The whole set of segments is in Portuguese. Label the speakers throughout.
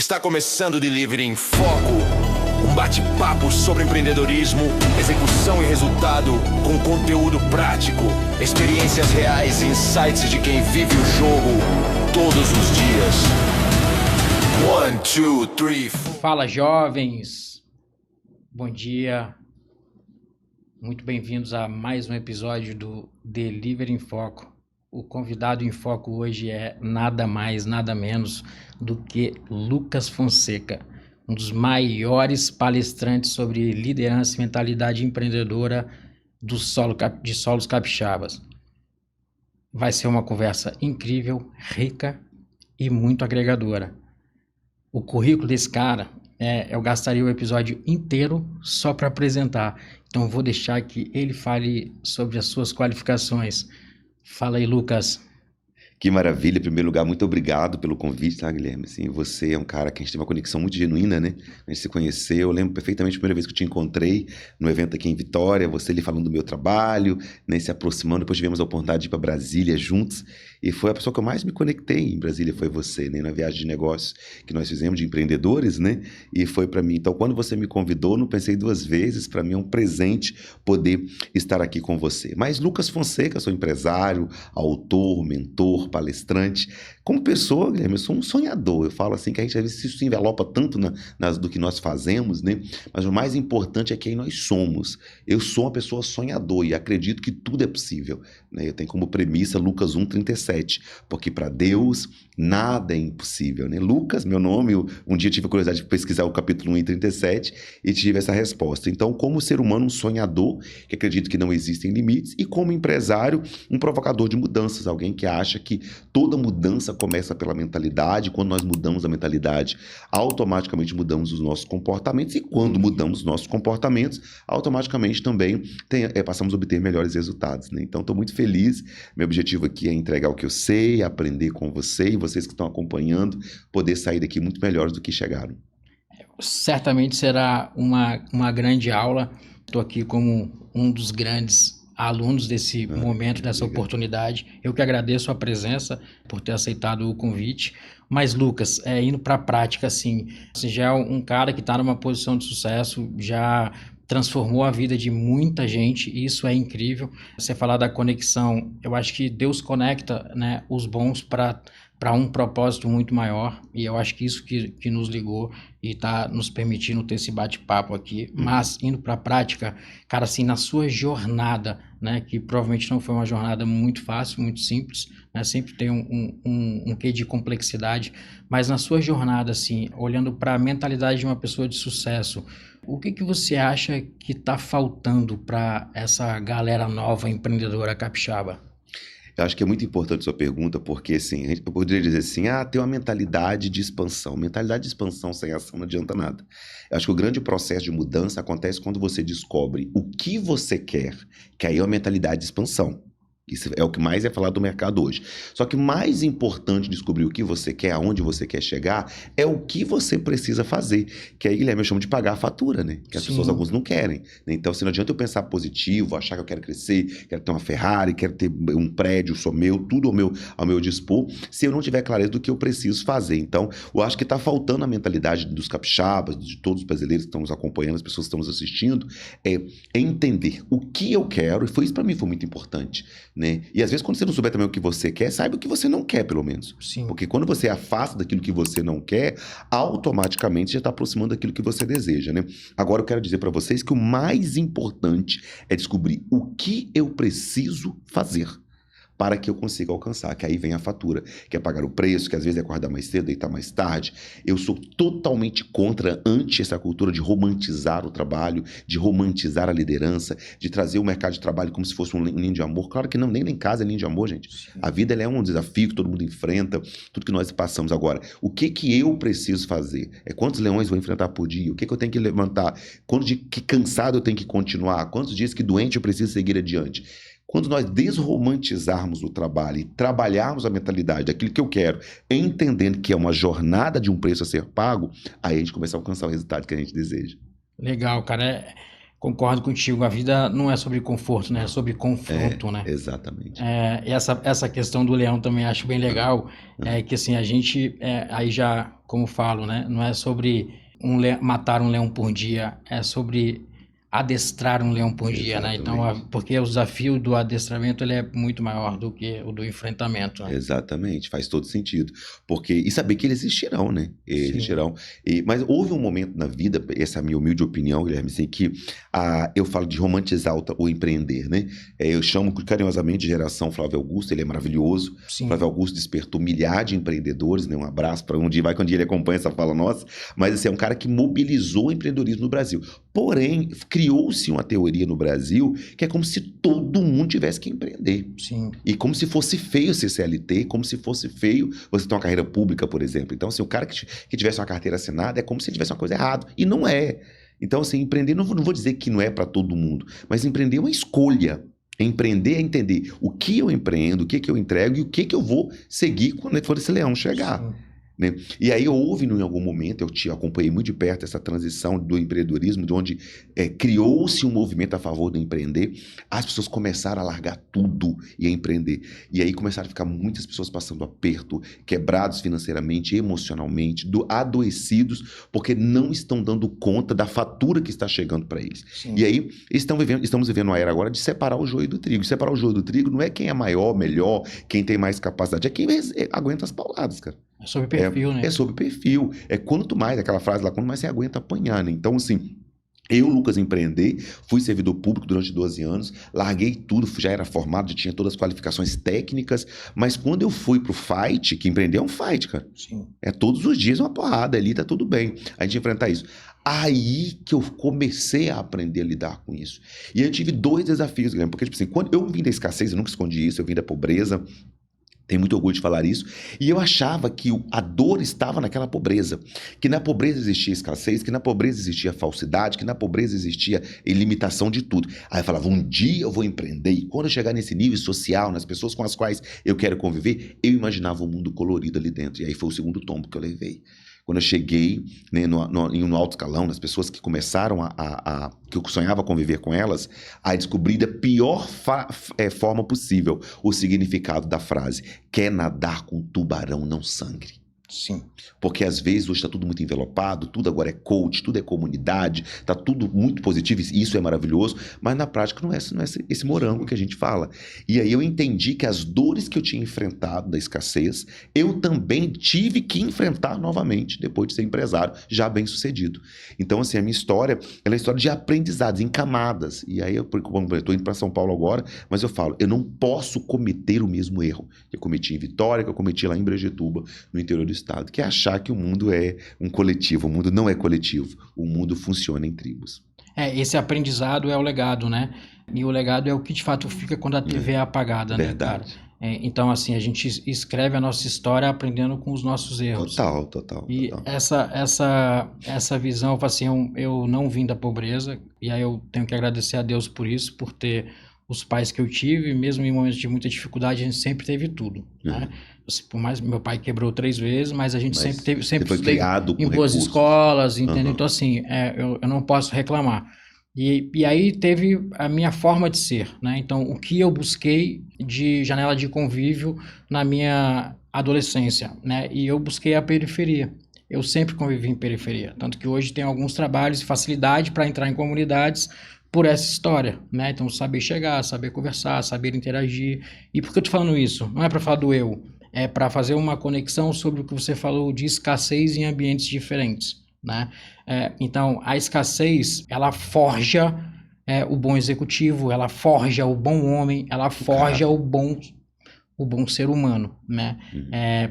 Speaker 1: Está começando o Delivery em Foco, um bate-papo sobre empreendedorismo, execução e resultado com conteúdo prático, experiências reais e insights de quem vive o jogo todos os dias. 1, 2, 3, 4.
Speaker 2: Fala, jovens! Bom dia! Muito bem-vindos a mais um episódio do Delivery em Foco. O convidado em foco hoje é nada mais, nada menos do que Lucas Fonseca, um dos maiores palestrantes sobre liderança e mentalidade empreendedora de solos capixabas. Vai ser uma conversa incrível, rica e muito agregadora. O currículo desse cara, eu gastaria o episódio inteiro só para apresentar. Então vou deixar que ele fale sobre as suas qualificações. Fala aí, Lucas.
Speaker 3: Que maravilha. Em primeiro lugar, muito obrigado pelo convite, tá, Guilherme? Assim, você é um cara que a gente teve uma conexão muito genuína, né? A gente se conheceu, eu lembro perfeitamente a primeira vez que eu te encontrei no evento aqui em Vitória, você ali falando do meu trabalho, né, se aproximando, depois tivemos a oportunidade de ir para Brasília juntos, e foi a pessoa que eu mais me conectei em Brasília, foi você, né? Na viagem de negócios que nós fizemos, de empreendedores, né? E foi para mim. Então, quando você me convidou, não pensei duas vezes, para mim é um presente poder estar aqui com você. Mas Lucas Fonseca, sou empresário, autor, mentor, palestrante. Como pessoa, Guilherme, eu sou um sonhador. Eu falo assim que a gente às vezes se envelopa tanto do que nós fazemos, né? Mas o mais importante é quem nós somos. Eu sou uma pessoa sonhador e acredito que tudo é possível, né? Eu tenho como premissa Lucas 1,37, porque para Deus nada é impossível, né? Lucas, meu nome, um dia tive a curiosidade de pesquisar o capítulo 1,37 e tive essa resposta. Então, como ser humano, um sonhador, que acredito que não existem limites, e como empresário, um provocador de mudanças, alguém que acha que toda mudança começa pela mentalidade. Quando nós mudamos a mentalidade, automaticamente mudamos os nossos comportamentos, e quando mudamos os nossos comportamentos, automaticamente também passamos a obter melhores resultados, né? Então, estou muito feliz. Meu objetivo aqui é entregar o que eu sei, aprender com você e vocês que estão acompanhando, poder sair daqui muito melhores do que chegaram.
Speaker 2: Certamente será uma grande aula. Estou aqui como um dos grandes alunos desse momento, dessa oportunidade. Eu que agradeço a presença, por ter aceitado o convite. Mas, Lucas, indo para a prática, assim, você já é um cara que está numa posição de sucesso, já transformou a vida de muita gente, e isso é incrível. Você falar da conexão, eu acho que Deus conecta, né, os bons para um propósito muito maior, e eu acho que isso que nos ligou e está nos permitindo ter esse bate-papo aqui. Mas, indo para a prática, cara, assim, na sua jornada, né, que provavelmente não foi uma jornada muito fácil, muito simples, né, sempre tem um quê de complexidade, mas na sua jornada, assim, olhando para a mentalidade de uma pessoa de sucesso, o que você acha que está faltando para essa galera nova empreendedora capixaba?
Speaker 3: Eu acho que é muito importante sua pergunta, porque assim, eu poderia dizer assim, tem uma mentalidade de expansão. Mentalidade de expansão sem ação não adianta nada. Eu acho que o grande processo de mudança acontece quando você descobre o que você quer, que aí é uma mentalidade de expansão. Isso é o que mais é falado do mercado hoje. Só que mais importante descobrir o que você quer, aonde você quer chegar, é o que você precisa fazer. Que aí, Guilherme, eu chamo de pagar a fatura, né? Que as pessoas, alguns não querem, né? Então, assim, não adianta eu pensar positivo, achar que eu quero crescer, quero ter uma Ferrari, quero ter um prédio, sou meu, tudo ao meu dispor, se eu não tiver clareza do que eu preciso fazer. Então, eu acho que está faltando a mentalidade dos capixabas, de todos os brasileiros que estão nos acompanhando, as pessoas que estão nos assistindo, é entender o que eu quero, e isso para mim foi muito importante, né? E às vezes quando você não souber também o que você quer, saiba o que você não quer, pelo menos.
Speaker 2: Sim.
Speaker 3: Porque quando você afasta daquilo que você não quer, automaticamente já está aproximando daquilo que você deseja, né? Agora eu quero dizer para vocês que o mais importante é descobrir o que eu preciso fazer para que eu consiga alcançar, que aí vem a fatura, que é pagar o preço, que às vezes é acordar mais cedo, deitar mais tarde. Eu sou totalmente anti essa cultura de romantizar o trabalho, de romantizar a liderança, de trazer o mercado de trabalho como se fosse um ninho de amor. Claro que não, nem lá em casa é ninho de amor, gente. Sim. A vida ela é um desafio que todo mundo enfrenta, tudo que nós passamos agora. O que eu preciso fazer? Quantos leões vou enfrentar por dia? O que eu tenho que levantar? Que cansado eu tenho que continuar? Quantos dias que doente eu preciso seguir adiante? Quando nós desromantizarmos o trabalho e trabalharmos a mentalidade daquilo que eu quero, entendendo que é uma jornada de um preço a ser pago, aí a gente começa a alcançar o resultado que a gente deseja.
Speaker 2: Legal, cara. concordo contigo, a vida não é sobre conforto, né? É sobre confronto, né?
Speaker 3: Exatamente.
Speaker 2: Essa questão do leão também acho bem legal, que assim, a gente, aí já, como falo, né? Não é sobre matar um leão por dia, é sobre adestrar um leão por dia, né? Então, porque o desafio do adestramento ele é muito maior do que o do enfrentamento, né?
Speaker 3: Exatamente, faz todo sentido. E saber que eles existirão, né? Existirão. Mas houve um momento na vida, essa é a minha humilde opinião, Guilherme, assim, que eu falo de romantizar o empreender, né? Eu chamo carinhosamente de geração Flávio Augusto, ele é maravilhoso.
Speaker 2: Sim.
Speaker 3: Flávio Augusto despertou milhares de empreendedores, né? Um abraço para um dia ele acompanha essa fala nossa, mas assim, é um cara que mobilizou o empreendedorismo no Brasil. Porém, criou-se uma teoria no Brasil que é como se todo mundo tivesse que empreender.
Speaker 2: Sim.
Speaker 3: E como se fosse feio ser CLT, como se fosse feio você ter uma carreira pública, por exemplo. Então, assim, o cara que tivesse uma carteira assinada é como se tivesse uma coisa errada. E não é. Então, assim, empreender, não vou dizer que não é para todo mundo, mas empreender é uma escolha. Empreender é entender o que eu empreendo, o que eu entrego e o que eu vou seguir quando for esse leão chegar.
Speaker 2: Sim.
Speaker 3: Né? E aí houve, em algum momento, eu acompanhei muito de perto essa transição do empreendedorismo, de onde criou-se um movimento a favor do empreender, as pessoas começaram a largar tudo e a empreender. E aí começaram a ficar muitas pessoas passando aperto, quebrados financeiramente, emocionalmente, adoecidos, porque não estão dando conta da fatura que está chegando para eles.
Speaker 2: Sim.
Speaker 3: E aí estamos vivendo uma era agora de separar o joio do trigo. Separar o joio do trigo não é quem é maior, melhor, quem tem mais capacidade, é quem aguenta as pauladas, cara.
Speaker 2: É sobre perfil, né?
Speaker 3: É sobre perfil. Quanto mais, aquela frase lá, quanto mais você aguenta apanhar, né? Então, assim, eu, Lucas, empreender, fui servidor público durante 12 anos, larguei tudo, já era formado, já tinha todas as qualificações técnicas, mas quando eu fui pro fight, que empreender é um fight, cara.
Speaker 2: Sim.
Speaker 3: Todos os dias uma porrada, ali tá tudo bem. A gente enfrentar isso. Aí que eu comecei a aprender a lidar com isso. E eu tive 2 desafios, Guilherme, porque, tipo assim, quando eu vim da escassez, eu nunca escondi isso, eu vim da pobreza, tenho muito orgulho de falar isso, e eu achava que a dor estava naquela pobreza, que na pobreza existia escassez, que na pobreza existia falsidade, que na pobreza existia limitação de tudo. Aí eu falava, um dia eu vou empreender, e quando eu chegar nesse nível social, nas pessoas com as quais eu quero conviver, eu imaginava um mundo colorido ali dentro, e aí foi o segundo tombo que eu levei. Quando eu cheguei, né, no alto escalão, nas pessoas que começaram que eu sonhava conviver com elas, a descobrir da pior forma possível o significado da frase: quer nadar com tubarão, não sangre.
Speaker 2: Sim.
Speaker 3: Porque às vezes hoje está tudo muito envelopado, tudo agora é coach, tudo é comunidade, está tudo muito positivo, e isso é maravilhoso, mas na prática não é esse morango que a gente fala. E aí eu entendi que as dores que eu tinha enfrentado da escassez, eu também tive que enfrentar novamente depois de ser empresário, já bem sucedido. Então, assim, a minha história, ela é história de aprendizados, em camadas. E aí eu estou indo para São Paulo agora, mas eu falo, eu não posso cometer o mesmo erro que eu cometi em Vitória, que eu cometi lá em Brejetuba, no interior do estado, que é achar que o mundo é um coletivo. O mundo não é coletivo. O mundo funciona em tribos.
Speaker 2: Esse aprendizado é o legado, né? E o legado é o que de fato fica quando a TV é apagada,
Speaker 3: Verdade.
Speaker 2: né, cara? Então, assim, a gente escreve a nossa história aprendendo com os nossos erros.
Speaker 3: Total.
Speaker 2: E essa visão, assim, eu não vim da pobreza, e aí eu tenho que agradecer a Deus por isso, por ter os pais que eu tive, mesmo em momentos de muita dificuldade, a gente sempre teve tudo, né? Por mais meu pai quebrou 3 vezes, mas a gente sempre
Speaker 3: foi criado com
Speaker 2: em boas
Speaker 3: recursos.
Speaker 2: escolas, entendeu? Então, assim, eu não posso reclamar. E aí teve a minha forma de ser, né? Então, o que eu busquei de janela de convívio na minha adolescência, né? E eu busquei a periferia. Eu sempre convivi em periferia, tanto que hoje tenho alguns trabalhos e facilidade para entrar em comunidades por essa história, né? Então, saber chegar, saber conversar, saber interagir. E por que eu tô falando isso? Não é para falar do eu, é para fazer uma conexão sobre o que você falou de escassez em ambientes diferentes, né? Então, a escassez, ela forja o bom executivo, ela forja o bom homem, ela forja o bom ser humano, né?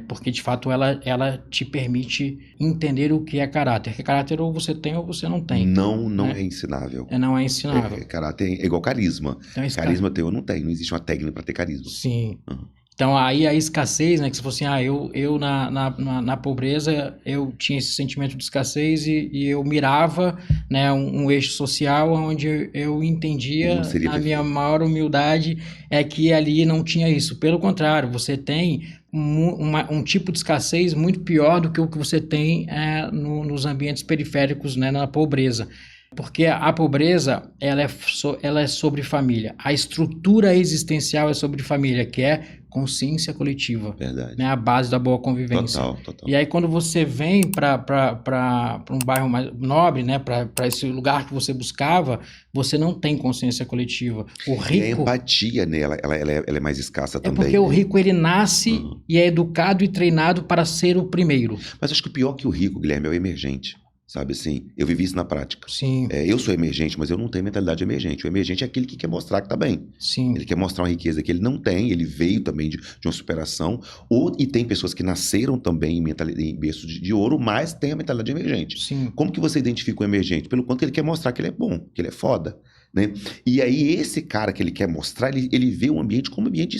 Speaker 2: Porque, de fato, ela te permite entender o que é caráter. Que caráter ou você tem ou você não tem.
Speaker 3: Não é ensinável.
Speaker 2: Não é ensinável.
Speaker 3: Caráter é igual carisma. Então, carisma teu eu não tenho. Não existe uma técnica para ter carisma.
Speaker 2: Sim. Então, aí a escassez, né? Que se fosse eu na pobreza, eu tinha esse sentimento de escassez e eu mirava, né, um eixo social onde eu entendia, na minha maior humildade, que ali não tinha isso. Pelo contrário, você tem um tipo de escassez muito pior do que o que você tem nos ambientes periféricos, né, na pobreza. Porque a pobreza, ela é sobre família. A estrutura existencial é sobre família, que é consciência coletiva.
Speaker 3: Verdade.
Speaker 2: Né? A base da boa convivência.
Speaker 3: Total.
Speaker 2: E aí, quando você vem para um bairro mais nobre, né? Para esse lugar que você buscava, você não tem consciência coletiva. O rico...
Speaker 3: E a empatia, né? Ela é mais escassa também.
Speaker 2: Porque o rico, ele nasce e é educado e treinado para ser o primeiro.
Speaker 3: Mas acho que o pior que o rico, Guilherme, é o emergente. Sabe assim? Eu vivi isso na prática.
Speaker 2: Sim.
Speaker 3: Eu sou emergente, mas eu não tenho mentalidade emergente. O emergente é aquele que quer mostrar que tá bem.
Speaker 2: Sim.
Speaker 3: Ele quer mostrar uma riqueza que ele não tem, ele veio também de uma superação. E tem pessoas que nasceram também em berço de ouro, mas tem a mentalidade emergente.
Speaker 2: Sim.
Speaker 3: Como que você identifica o emergente? Pelo quanto ele quer mostrar que ele é bom, que ele é foda. Né? E aí esse cara que ele quer mostrar, ele vê o ambiente como ambiente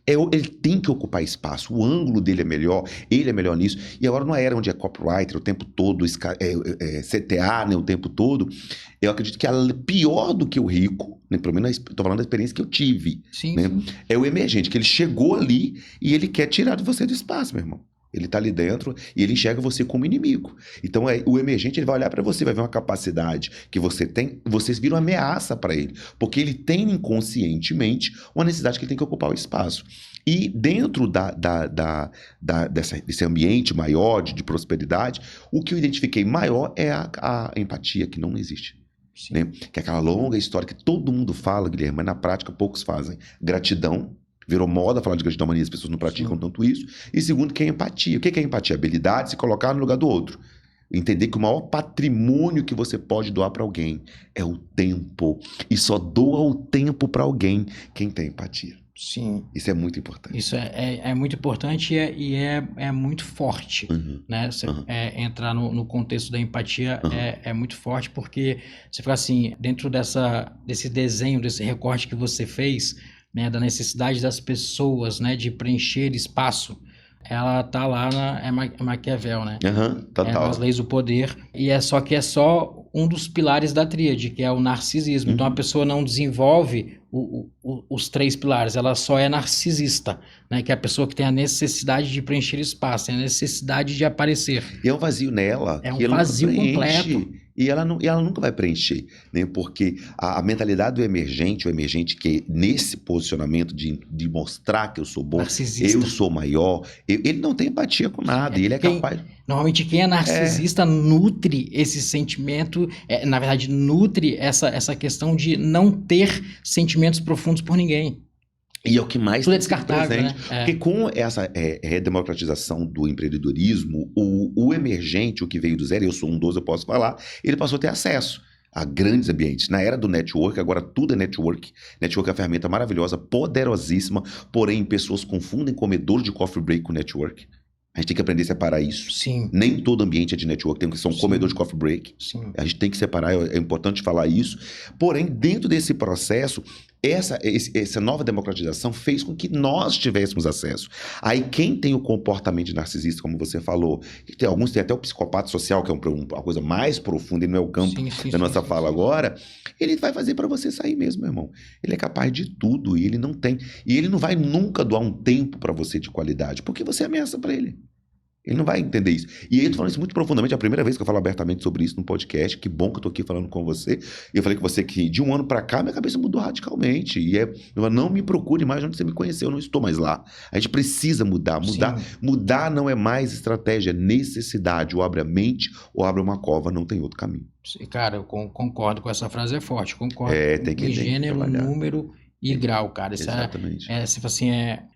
Speaker 3: ele tem que ocupar espaço, o ângulo dele é melhor, ele é melhor nisso. E agora numa era onde é copywriter o tempo todo, CTA, né, o tempo todo, eu acredito que pior do que o rico, né, pelo menos estou falando da experiência que eu tive,
Speaker 2: sim,
Speaker 3: né,
Speaker 2: sim.
Speaker 3: É o emergente, que ele chegou ali e ele quer tirar de você do espaço, meu irmão. Ele tá ali dentro e ele enxerga você como inimigo. Então, o emergente, ele vai olhar para você, vai ver uma capacidade que você tem, vocês viram ameaça para ele, porque ele tem inconscientemente uma necessidade que ele tem que ocupar o espaço. E dentro desse ambiente maior de prosperidade, o que eu identifiquei maior é a empatia, que não existe. Né? Que é aquela longa história que todo mundo fala, Guilherme, mas na prática poucos fazem. Gratidão. Virou moda falar de gratidão, mania, as pessoas não praticam tanto isso. E segundo, que é empatia. O que é empatia? Habilidade de se colocar no lugar do outro. Entender que o maior patrimônio que você pode doar para alguém é o tempo. E só doa o tempo para alguém quem tem empatia.
Speaker 2: Sim.
Speaker 3: Isso é muito importante.
Speaker 2: Isso é muito importante e é muito forte. Né? Você entrar no contexto da empatia é muito forte, porque você fica assim, dentro desse desenho, desse recorte que você fez, né, da necessidade das pessoas, né, de preencher espaço, ela tá lá na Maquiavel, né?
Speaker 3: Total.
Speaker 2: Nas leis do poder, e é só um dos pilares da tríade, que é o narcisismo. Então a pessoa não desenvolve os 3 pilares, ela só é narcisista, né? Que é a pessoa que tem a necessidade de preencher espaço, tem a necessidade de aparecer.
Speaker 3: E é um vazio nela.
Speaker 2: É um vazio completo.
Speaker 3: E ela nunca vai preencher, né? Porque a mentalidade do emergente, o emergente que nesse posicionamento de mostrar que eu sou bom,
Speaker 2: narcisista.
Speaker 3: Eu sou maior, ele não tem empatia com nada, e ele é capaz...
Speaker 2: Normalmente quem é narcisista nutre esse sentimento, na verdade nutre essa questão de não ter sentimentos profundos por ninguém.
Speaker 3: E é o que mais
Speaker 2: tudo é descartável, né?
Speaker 3: Porque com essa redemocratização do empreendedorismo, o emergente, o que veio do zero, eu sou um 12, eu posso falar, ele passou a ter acesso a grandes ambientes. Na era do network, agora tudo é network. Network é uma ferramenta maravilhosa, poderosíssima, porém pessoas confundem comedor de coffee break com network. A gente tem que aprender a separar isso.
Speaker 2: Sim.
Speaker 3: Nem todo ambiente é de network, tem que ser um comedor de coffee break.
Speaker 2: Sim.
Speaker 3: A gente tem que separar, é importante falar isso. Porém, dentro desse processo, essa nova democratização fez com que nós tivéssemos acesso. Aí quem tem o comportamento de narcisista, como você falou, alguns têm até o psicopata social, que é uma coisa mais profunda e não é o campo da nossa fala agora, ele vai fazer para você sair mesmo, meu irmão. Ele é capaz de tudo e ele não tem. E ele não vai nunca doar um tempo para você de qualidade, porque você ameaça para ele. Ele não vai entender isso. E aí eu tô falando isso muito profundamente. É a primeira vez que eu falo abertamente sobre isso no podcast. Que bom que eu tô aqui falando com você. E eu falei com você que de um ano pra cá minha cabeça mudou radicalmente. E não me procure mais onde você me conheceu. Eu não estou mais lá. A gente precisa mudar. Mudar não é mais estratégia, é necessidade. Ou abre a mente ou abre uma cova. Não tem outro caminho.
Speaker 2: Cara, eu concordo com essa frase, é forte. Concordo.
Speaker 3: Tem que
Speaker 2: gênero, número e grau, cara. Isso
Speaker 3: exatamente.
Speaker 2: Assim,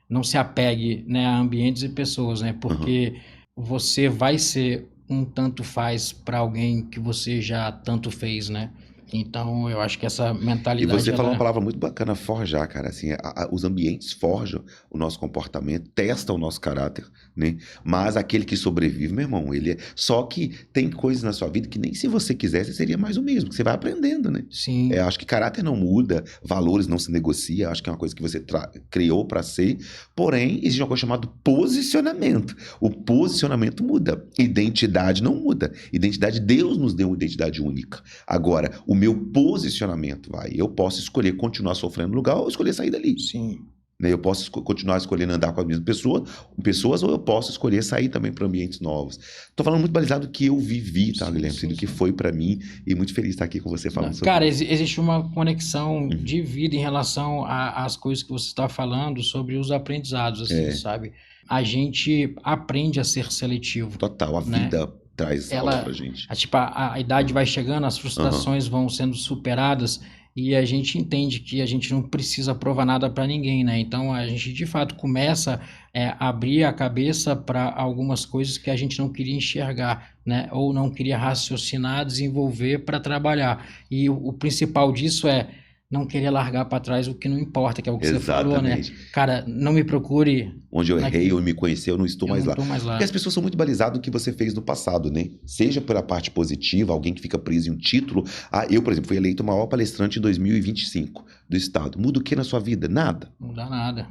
Speaker 2: não se apegue, né, a ambientes e pessoas, né? Porque você vai ser um tanto faz para alguém que você já tanto fez, né? Então, eu acho que essa mentalidade...
Speaker 3: E você falou uma palavra muito bacana, forjar, cara. Assim, os ambientes forjam o nosso comportamento, testam o nosso caráter, né? Mas aquele que sobrevive, meu irmão, ele é... Só que tem coisas na sua vida que nem se você quisesse seria mais o mesmo, que você vai aprendendo, né?
Speaker 2: Sim.
Speaker 3: Acho que caráter não muda, valores não se negocia, acho que é uma coisa que você criou para ser. Porém, existe uma coisa chamada posicionamento. O posicionamento muda. Identidade não muda. Identidade, Deus nos deu uma identidade única. Agora, o meu posicionamento eu posso escolher continuar sofrendo no lugar ou escolher sair dali.
Speaker 2: Sim.
Speaker 3: né? Eu posso continuar escolhendo andar com as mesmas pessoas, ou eu posso escolher sair também para ambientes novos. Tô falando muito balizado do que eu vivi, tá, Guilherme? Do que foi para mim, e muito feliz de estar aqui com você falando sobre
Speaker 2: Cara,
Speaker 3: isso.
Speaker 2: existe uma conexão de vida em relação às coisas que você está falando sobre os aprendizados, assim, sabe? A gente aprende a ser seletivo.
Speaker 3: Total, a
Speaker 2: né?
Speaker 3: vida traz aula pra gente.
Speaker 2: Tipo, a idade vai chegando, as frustrações vão sendo superadas e a gente entende que a gente não precisa provar nada para ninguém, né? Então a gente de fato começa a abrir a cabeça para algumas coisas que a gente não queria enxergar, né? Ou não queria raciocinar, desenvolver para trabalhar. E o principal disso é não querer largar para trás o que não importa, que é o que você falou, né? Cara, não me procure...
Speaker 3: Onde eu errei, eu me conheci, eu não estou mais lá.
Speaker 2: Porque
Speaker 3: as pessoas são muito balizadas do que você fez no passado, né? Seja pela parte positiva, alguém que fica preso em um título. Eu, por exemplo, fui eleito o maior palestrante em 2025 do Estado. Muda o que na sua vida? Nada.
Speaker 2: Não muda nada.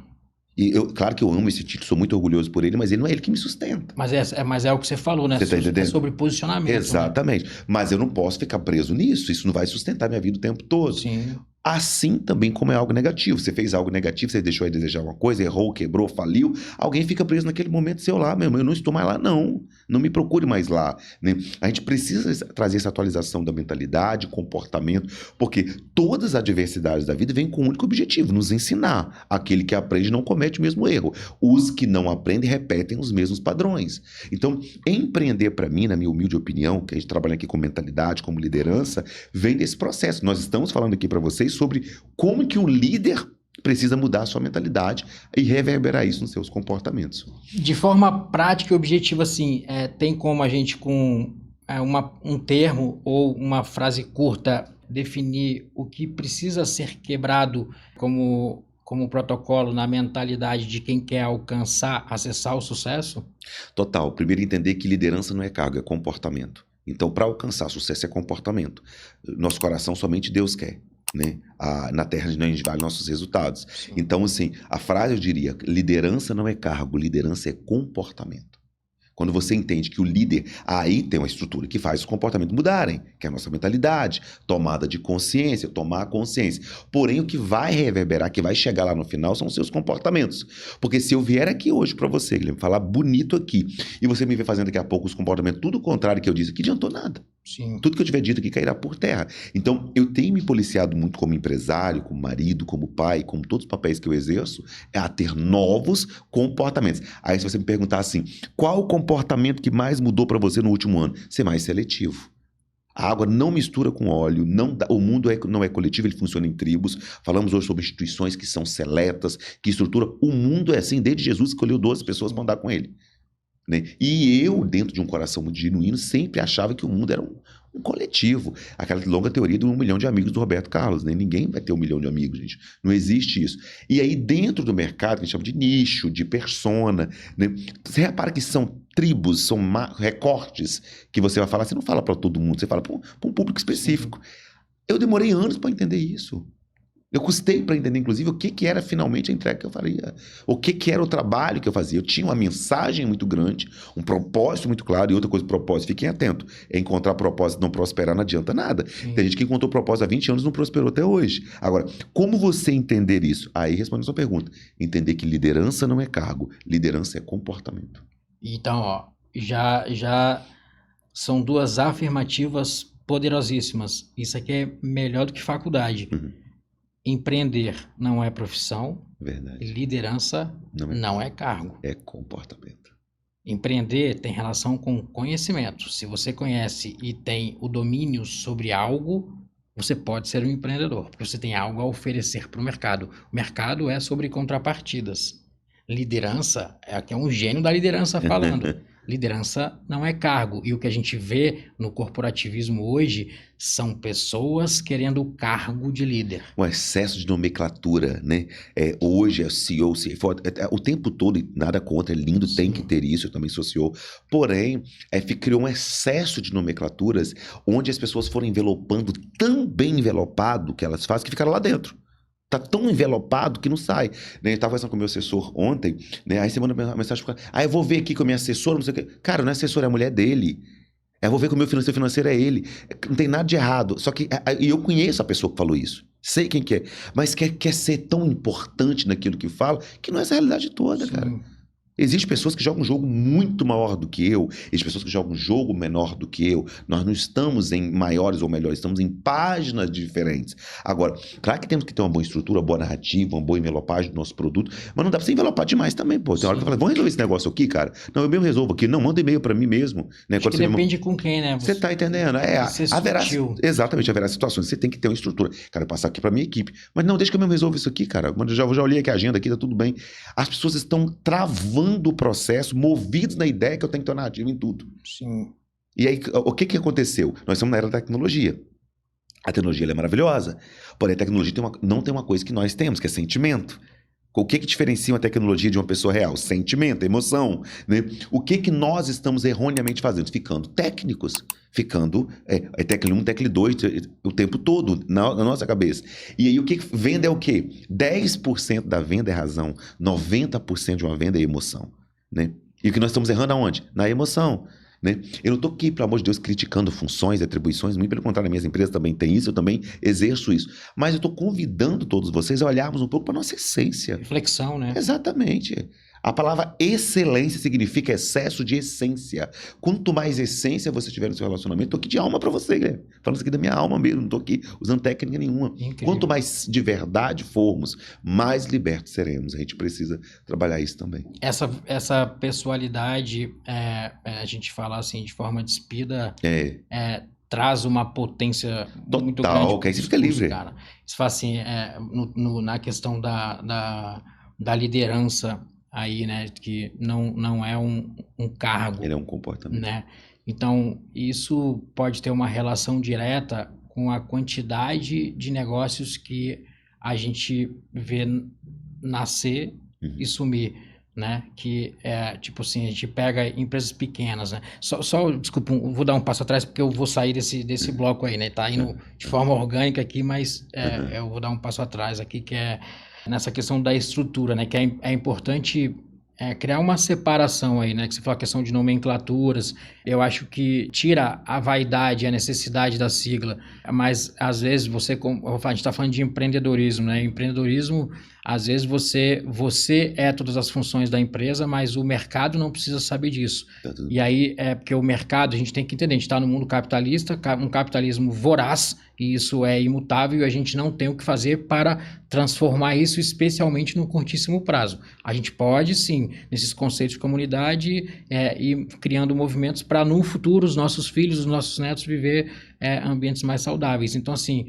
Speaker 3: E claro que eu amo esse título, sou muito orgulhoso por ele, mas ele não é ele que me sustenta.
Speaker 2: Mas é o que você falou, né?
Speaker 3: Você tá entendendo?
Speaker 2: É sobre posicionamento.
Speaker 3: Exatamente. Né? Mas eu não posso ficar preso nisso, isso não vai sustentar minha vida o tempo todo.
Speaker 2: Sim.
Speaker 3: Assim também como é algo negativo. Você fez algo negativo, você deixou de desejar uma coisa, errou, quebrou, faliu, alguém fica preso naquele momento seu lá, meu irmão, eu não estou mais lá, não. Não me procure mais lá. Né? A gente precisa trazer essa atualização da mentalidade, comportamento, porque todas as adversidades da vida vêm com um único objetivo, nos ensinar. Aquele que aprende não comete o mesmo erro. Os que não aprendem repetem os mesmos padrões. Então, empreender para mim, na minha humilde opinião, que a gente trabalha aqui com mentalidade, como liderança, vem desse processo. Nós estamos falando aqui para vocês sobre como que um líder precisa mudar a sua mentalidade e reverberar isso nos seus comportamentos.
Speaker 2: De forma prática e objetiva, assim, tem como a gente com um termo ou uma frase curta definir o que precisa ser quebrado como protocolo na mentalidade de quem quer acessar o sucesso?
Speaker 3: Total. Primeiro, entender que liderança não é cargo, é comportamento. Então, para alcançar sucesso é comportamento. Nosso coração somente Deus quer. Né? Na terra a gente vale nossos resultados. Sim. Então, assim, a frase eu diria: liderança não é cargo, liderança é comportamento. Quando você entende que o líder, aí tem uma estrutura que faz os comportamentos mudarem, que é a nossa mentalidade, tomada de consciência, tomar consciência. Porém, o que vai reverberar, que vai chegar lá no final, são os seus comportamentos. Porque se eu vier aqui hoje para você, Guilherme, falar bonito aqui, e você me ver fazendo daqui a pouco os comportamentos, tudo o contrário que eu disse, que adiantou nada.
Speaker 2: Sim.
Speaker 3: Tudo que eu tiver dito aqui cairá por terra. Então, eu tenho me policiado muito como empresário, como marido, como pai, como todos os papéis que eu exerço, a ter novos comportamentos. Aí, se você me perguntar assim, qual o comportamento que mais mudou para você no último ano? Ser mais seletivo. A água não mistura com óleo, o mundo não é coletivo, ele funciona em tribos. Falamos hoje sobre instituições que são seletas, que estruturam. O mundo é assim, desde Jesus escolheu 12 pessoas para andar com ele. Né? E eu, dentro de um coração muito genuíno, sempre achava que o mundo era um coletivo. Aquela longa teoria do 1 milhão de amigos do Roberto Carlos. Né? Ninguém vai ter 1 milhão de amigos, gente. Não existe isso. E aí, dentro do mercado, que a gente chama de nicho, de persona, né? Você repara que são tribos, são recortes que você vai falar. Você não fala para todo mundo, você fala para um público específico. Eu demorei anos para entender isso. Eu custei para entender, inclusive, o que era finalmente a entrega que eu faria. O que era o trabalho que eu fazia. Eu tinha uma mensagem muito grande, um propósito muito claro. E outra coisa, propósito, fiquem atentos. Encontrar propósito e não prosperar não adianta nada. Sim. Tem gente que encontrou propósito há 20 anos e não prosperou até hoje. Agora, como você entender isso? Aí, respondendo a sua pergunta. Entender que liderança não é cargo. Liderança é comportamento.
Speaker 2: Então, já são duas afirmativas poderosíssimas. Isso aqui é melhor do que faculdade. Uhum. Empreender não é profissão.
Speaker 3: Verdade.
Speaker 2: Liderança não é cargo.
Speaker 3: É comportamento.
Speaker 2: Empreender tem relação com conhecimento. Se você conhece e tem o domínio sobre algo, você pode ser um empreendedor, porque você tem algo a oferecer para o mercado. O mercado é sobre contrapartidas. Liderança, aqui é um gênio da liderança falando. Liderança não é cargo. E o que a gente vê no corporativismo hoje são pessoas querendo o cargo de líder.
Speaker 3: Um excesso de nomenclatura, né? Hoje é CEO, CFO, o tempo todo, e nada contra, é lindo, sim, tem que ter isso, eu também sou CEO. Porém, criou um excesso de nomenclaturas onde as pessoas foram envelopando, tão bem envelopado que elas fazem, que ficaram lá dentro. Tá tão envelopado que não sai. Né? Eu estava conversando com o meu assessor ontem, né? Aí você manda uma mensagem para o cara, eu vou ver aqui com a minha assessora, não sei o quê. Cara, não é assessora, é a mulher dele. Eu vou ver com o meu financeiro é ele. Não tem nada de errado. Só que eu conheço a pessoa que falou isso. Sei quem que é. Mas quer ser tão importante naquilo que fala que não é essa a realidade toda,
Speaker 2: Sim.
Speaker 3: cara. Existem pessoas que jogam um jogo muito maior do que eu. Existem pessoas que jogam um jogo menor do que eu. Nós não estamos em maiores ou melhores, estamos em páginas diferentes. Agora, claro que temos que ter uma boa estrutura, uma boa narrativa, uma boa envelopagem do nosso produto, mas não dá pra você envelopar demais também, pô. Tem hora que eu falo, vamos resolver esse negócio aqui, cara? Não, eu mesmo resolvo aqui. Não, manda e-mail pra mim mesmo. Né?
Speaker 2: Acho que depende com quem, né?
Speaker 3: Você tá entendendo? Exatamente, haverá situações. Você tem que ter uma estrutura. Cara, eu passar aqui pra minha equipe. Mas não, deixa que eu mesmo resolvo isso aqui, cara. Eu já olhei aqui a agenda aqui, tá tudo bem. As pessoas estão travando o processo, movidos na ideia que eu tenho que ter uma narrativa em tudo.
Speaker 2: Sim.
Speaker 3: E aí, o que aconteceu? Nós estamos na era da tecnologia. A tecnologia ela é maravilhosa, porém a tecnologia não tem uma coisa que nós temos, que é sentimento. O que diferencia uma tecnologia de uma pessoa real? Sentimento, emoção, né? O que nós estamos erroneamente fazendo? Ficando técnicos, ficando tecla 1, tecla 2 o tempo todo na nossa cabeça. E aí o que venda é o quê? 10% da venda é razão, 90% de uma venda é emoção, né? E o que nós estamos errando aonde? Na emoção. Né? Eu não estou aqui, pelo amor de Deus, criticando funções, atribuições, muito pelo contrário, minhas empresas também têm isso, eu também exerço isso. Mas eu estou convidando todos vocês a olharmos um pouco para a nossa essência.
Speaker 2: Reflexão, né?
Speaker 3: Exatamente. A palavra excelência significa excesso de essência. Quanto mais essência você tiver no seu relacionamento, estou aqui de alma para você, Guilherme. Falando isso aqui da minha alma mesmo, não estou aqui usando técnica nenhuma.
Speaker 2: Incrível.
Speaker 3: Quanto mais de verdade formos, mais libertos seremos. A gente precisa trabalhar isso também.
Speaker 2: Essa pessoalidade, a gente fala assim de forma despida, traz uma potência muito grande.
Speaker 3: Total, que aí você fica livre.
Speaker 2: Cara. Isso fala assim, na questão da liderança, aí, né, que não é um cargo.
Speaker 3: Ele é um comportamento.
Speaker 2: Né? Então, isso pode ter uma relação direta com a quantidade de negócios que a gente vê nascer e sumir, né? Que é, tipo assim, a gente pega empresas pequenas, né? Desculpa, vou dar um passo atrás porque eu vou sair desse bloco aí, né? Tá indo de forma orgânica aqui, mas eu vou dar um passo atrás aqui, que é nessa questão da estrutura, né? Que é importante criar uma separação aí, né? Que você falou a questão de nomenclaturas. Eu acho que tira a vaidade, a necessidade da sigla. Mas, às vezes, a gente está falando de empreendedorismo, né? Empreendedorismo, às vezes, você é todas as funções da empresa, mas o mercado não precisa saber disso. E aí, porque o mercado, a gente tem que entender, a gente está no mundo capitalista, um capitalismo voraz, e isso é imutável, e a gente não tem o que fazer para transformar isso, especialmente no curtíssimo prazo. A gente pode, sim, nesses conceitos de comunidade, ir criando movimentos para, no futuro, os nossos filhos, os nossos netos viver ambientes mais saudáveis. Então, assim,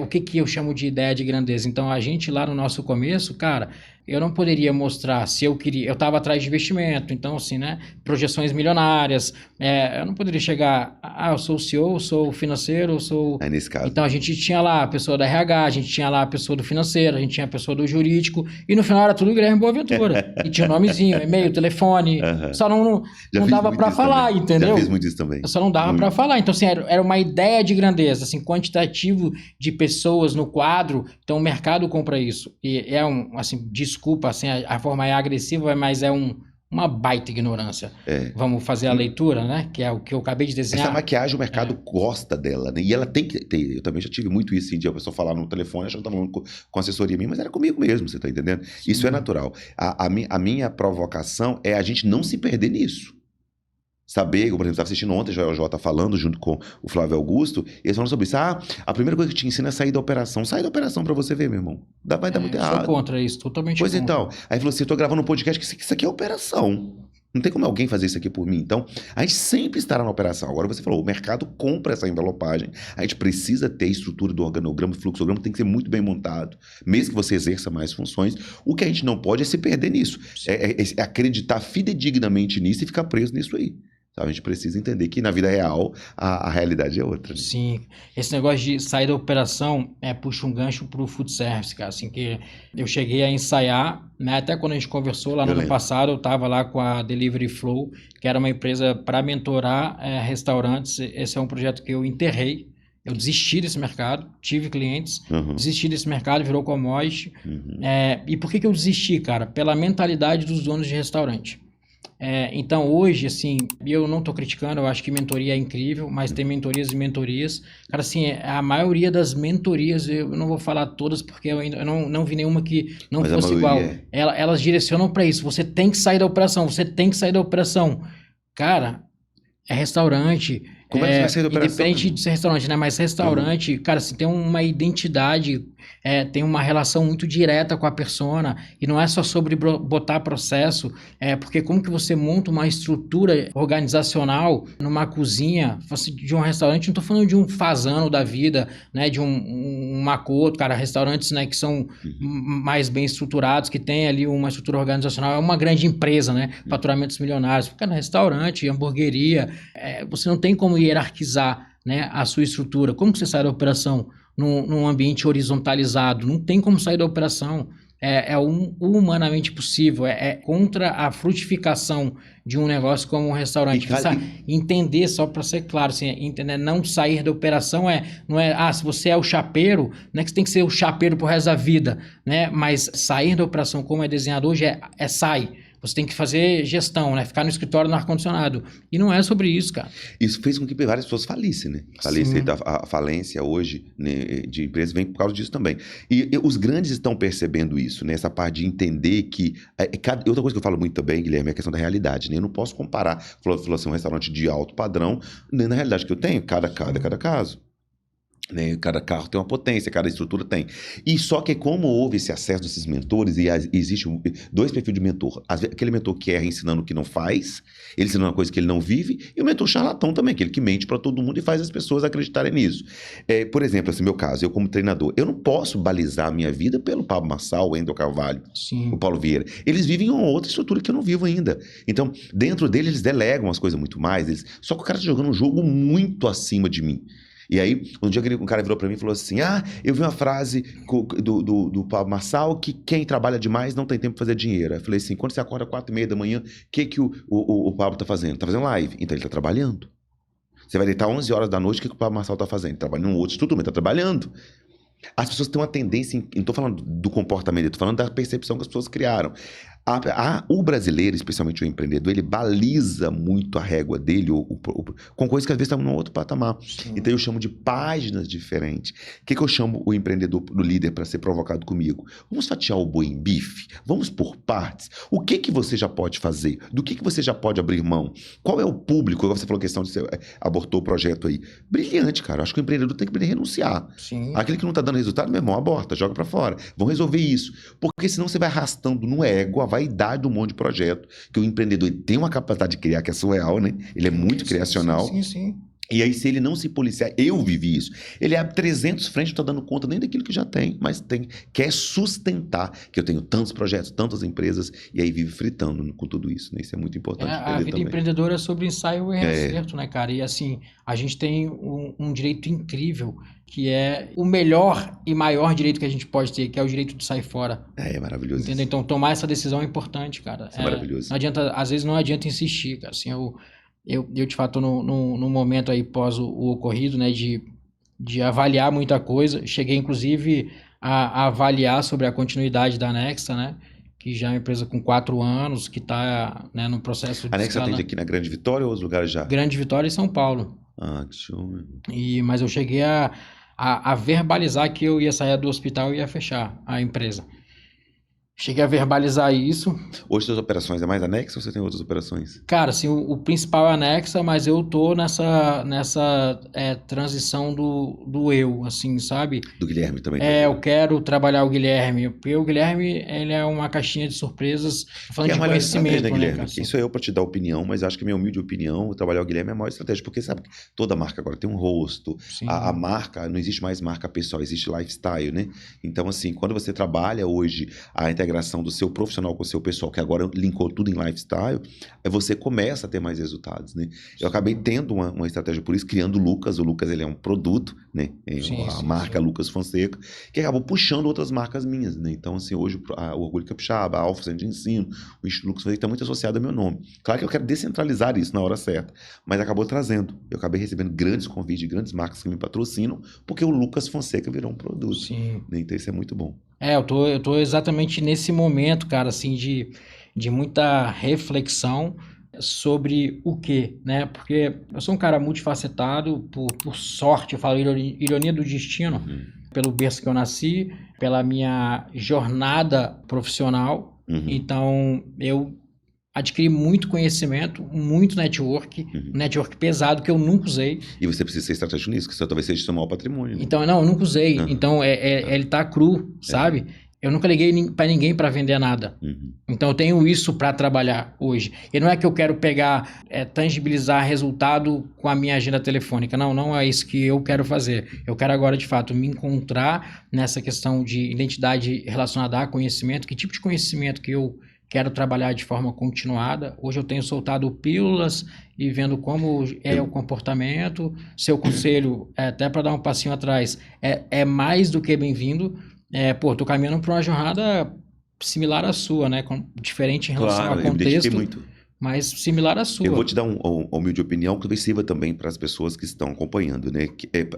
Speaker 2: o que eu chamo de ideia de grandeza? Então, a gente lá no nosso começo, cara, eu não poderia mostrar se eu queria... Eu estava atrás de investimento, então, assim, né? Projeções milionárias. Eu não poderia chegar... eu sou o CEO, eu sou o financeiro, eu sou...
Speaker 3: nesse caso.
Speaker 2: Então, a gente tinha lá a pessoa da RH, a gente tinha lá a pessoa do financeiro, a gente tinha a pessoa do jurídico, e no final era tudo Guilherme Boaventura. E tinha um nomezinho, e-mail, telefone. Só não dava para falar,
Speaker 3: também.
Speaker 2: entendeu?
Speaker 3: Já fiz muito isso também.
Speaker 2: Só não dava para falar. Então, assim, era uma ideia de grandeza, assim, quantitativo de pessoas no quadro. Então, o mercado compra isso. E assim, desculpa, assim, a forma é agressiva, mas uma baita ignorância. Vamos fazer a leitura, né? Que é o que eu acabei de desenhar.
Speaker 3: Essa maquiagem, o mercado gosta dela, né? E ela tem que ter. Eu também já tive muito isso, de a pessoa falar no telefone, achando que estava falando com assessoria minha, mas era comigo mesmo, você tá entendendo? Sim. Isso é natural. A minha provocação é a gente não se perder nisso. Saber, por exemplo, estava assistindo ontem, o Jota falando junto com o Flávio Augusto, e eles falando sobre isso. A primeira coisa que te ensina é sair da operação. Sai da operação pra você ver, meu irmão. Vai dar muito errado.
Speaker 2: Eu sou contra isso, totalmente
Speaker 3: contra.
Speaker 2: Pois
Speaker 3: então. Aí falou assim, eu tô gravando um podcast que isso aqui é operação. Não tem como alguém fazer isso aqui por mim. Então, a gente sempre estará na operação. Agora você falou, o mercado compra essa envelopagem. A gente precisa ter a estrutura do organograma, do fluxograma, tem que ser muito bem montado. Mesmo que você exerça mais funções, o que a gente não pode é se perder nisso. É acreditar fidedignamente nisso e ficar preso nisso aí. Então, a gente precisa entender que na vida real a realidade é outra. Né?
Speaker 2: Sim. Esse negócio de sair da operação puxa um gancho pro food service, cara. Assim, que eu cheguei a ensaiar, né? Até quando a gente conversou lá no ano passado, eu estava lá com a Delivery Flow, que era uma empresa para mentorar restaurantes. Esse é um projeto que eu enterrei. Eu desisti desse mercado, tive clientes, desisti desse mercado, virou commodity. E por que eu desisti, cara? Pela mentalidade dos donos de restaurante. Então, hoje, assim, eu não estou criticando, eu acho que mentoria é incrível, mas tem mentorias e mentorias. Cara, assim, a maioria das mentorias, eu não vou falar todas, porque eu ainda não vi nenhuma que não
Speaker 3: Mas a
Speaker 2: fosse igual.
Speaker 3: maioria
Speaker 2: Elas direcionam para isso. Você tem que sair da operação, você tem que sair da operação. Cara, é restaurante.
Speaker 3: Como é que você vai sair da operação?
Speaker 2: Independente de ser restaurante, né? Mas restaurante, cara, se tem uma identidade, tem uma relação muito direta com a persona, e não é só sobre botar processo, porque como que você monta uma estrutura organizacional numa cozinha de um restaurante, não tô falando de um Fazano da vida, né? De um Makoto, cara, restaurantes, né, que são mais bem estruturados, que tem ali uma estrutura organizacional, é uma grande empresa, né? Faturamentos milionários. Cara, restaurante, hamburgueria, você não tem como hierarquizar, né, a sua estrutura. Como que você sai da operação num ambiente horizontalizado? Não tem como sair da operação. É humanamente possível. É contra a frutificação de um negócio como um restaurante. Entender, só para ser claro, assim, entender, não sair da operação não é, se você é o chapeiro, não é que você tem que ser o chapeiro pro resto da vida, né? Mas sair da operação como é desenhado hoje sai. Você tem que fazer gestão, né? Ficar no escritório no ar-condicionado. E não é sobre isso, cara.
Speaker 3: Isso fez com que várias pessoas falissem, né? A falência hoje, né, de empresas vem por causa disso também. E os grandes estão percebendo isso, né? Essa parte de entender que... outra coisa que eu falo muito também, Guilherme, é a questão da realidade, né? Eu não posso comparar, falou assim, um restaurante de alto padrão, nem na realidade que eu tenho, cada caso. Né? Cada carro tem uma potência, cada estrutura tem. E só que como houve esse acesso desses mentores, e existe dois perfis de mentor. Aquele mentor que erra ensinando o que não faz, ele ensinando uma coisa que ele não vive, e o mentor charlatão também, aquele que mente para todo mundo e faz as pessoas acreditarem nisso. Por exemplo, assim, meu caso, eu como treinador, eu não posso balizar a minha vida pelo Pablo Marçal, o Wendel Carvalho, o Paulo Vieira. Eles vivem em uma outra estrutura que eu não vivo ainda. Então, dentro deles, eles delegam as coisas muito mais. Só que o cara está jogando um jogo muito acima de mim. E aí, um dia um cara virou pra mim e falou assim, eu vi uma frase do Pablo Marçal que quem trabalha demais não tem tempo pra fazer dinheiro. Aí eu falei assim, quando você acorda 4h30 da manhã, o que o Pablo tá fazendo? Tá fazendo live. Então ele tá trabalhando. Você vai deitar 11 horas da noite, o que o Pablo Marçal tá fazendo? Trabalhando em um outro estudo, mas tá trabalhando. As pessoas têm uma tendência, não tô falando do comportamento, eu tô falando da percepção que as pessoas criaram. O brasileiro, especialmente o empreendedor, ele baliza muito a régua dele com coisas que às vezes estão num outro patamar. Sim. Então eu chamo de páginas diferentes. O que eu chamo o empreendedor, do líder, para ser provocado comigo? Vamos fatiar o boi em bife? Vamos por partes? O que você já pode fazer? Do que você já pode abrir mão? Qual é o público? Você falou a questão de você abortou o projeto aí. Brilhante, cara. Eu acho que o empreendedor tem que renunciar. Sim. Aquele que não está dando resultado, meu irmão, aborta, joga para fora. Vamos resolver isso. Porque senão você vai arrastando no ego a vaidade do monte de projeto, que o empreendedor tem uma capacidade de criar que é surreal, né? Ele é muito criacional. Sim. E aí, se ele não se policiar, eu vivi isso. Ele abre 300 frentes, não está dando conta nem daquilo que já tem, mas quer sustentar, que eu tenho tantos projetos, tantas empresas, e aí vive fritando com tudo isso, né? Isso é muito importante.
Speaker 2: A vida também. Empreendedora é sobre ensaio e acerto, né, cara? E assim, a gente tem um direito incrível, que é o melhor e maior direito que a gente pode ter, que é o direito de sair fora.
Speaker 3: É maravilhoso.
Speaker 2: Entendeu? Então, tomar essa decisão é importante, cara.
Speaker 3: Isso é maravilhoso.
Speaker 2: Não adianta, às vezes não adianta insistir, cara. Assim, eu de fato, no momento aí pós o ocorrido, né, de avaliar muita coisa. Cheguei, inclusive, a avaliar sobre a continuidade da Anexa, né, que já é uma empresa com 4 anos, que está, né, no processo de
Speaker 3: A Anexa atende aqui na Grande Vitória ou outros lugares já?
Speaker 2: Grande Vitória e São Paulo.
Speaker 3: Que show.
Speaker 2: Mas eu cheguei a verbalizar que eu ia sair do hospital e ia fechar a empresa. Cheguei a verbalizar isso.
Speaker 3: Hoje suas operações é mais Anexa ou você tem outras operações?
Speaker 2: Cara, assim, o principal é Anexa, mas eu tô nessa transição do eu, assim, sabe?
Speaker 3: Do Guilherme também.
Speaker 2: Eu quero trabalhar o Guilherme, porque o Guilherme, ele é uma caixinha de surpresas, falando de conhecimento, né,
Speaker 3: Guilherme? Isso é eu para te dar opinião, mas acho que a minha humilde opinião, trabalhar o Guilherme é a maior estratégia, porque sabe, toda marca agora tem um rosto, a marca, não existe mais marca pessoal, existe lifestyle, né? Então, assim, quando você trabalha hoje a integração do seu profissional com o seu pessoal, que agora linkou tudo em lifestyle, você começa a ter mais resultados, né? Eu acabei tendo uma estratégia por isso, criando o Lucas. O Lucas, ele é um produto, né? A marca Lucas Fonseca, que acabou puxando outras marcas minhas, né? Então, assim, hoje o Orgulho Capixaba, a Alfa Centro de Ensino, o Instituto Lucas Fonseca está muito associado ao meu nome. Claro que eu quero descentralizar isso na hora certa, mas acabou trazendo. Eu acabei recebendo grandes convites de grandes marcas que me patrocinam, porque o Lucas Fonseca virou um produto. Né? Então, isso é muito bom.
Speaker 2: Eu tô exatamente nesse momento, cara, assim, de muita reflexão sobre o quê, né? Porque eu sou um cara multifacetado, por sorte, eu falo ironia do destino, pelo berço que eu nasci, pela minha jornada profissional. Então, eu adquiri muito conhecimento, muito network pesado que eu nunca usei.
Speaker 3: E você precisa ser estratégico nisso, que isso talvez seja seu maior patrimônio. Né?
Speaker 2: Então, não, eu nunca usei. Então, ele tá cru, sabe? Eu nunca liguei para ninguém para vender nada. Então, eu tenho isso para trabalhar hoje. E não é que eu quero pegar, tangibilizar resultado com a minha agenda telefônica. Não, não é isso que eu quero fazer. Eu quero agora, de fato, me encontrar nessa questão de identidade relacionada a conhecimento. Que tipo de conhecimento que eu quero trabalhar de forma continuada. Hoje eu tenho soltado pílulas e vendo como é o comportamento. Seu conselho, até para dar um passinho atrás, é mais do que bem-vindo. Tô caminhando para uma jornada similar à sua, né? Diferente em relação ao contexto, mas similar à sua.
Speaker 3: Eu vou te dar uma humilde opinião que talvez sirva também para as pessoas que estão acompanhando, né?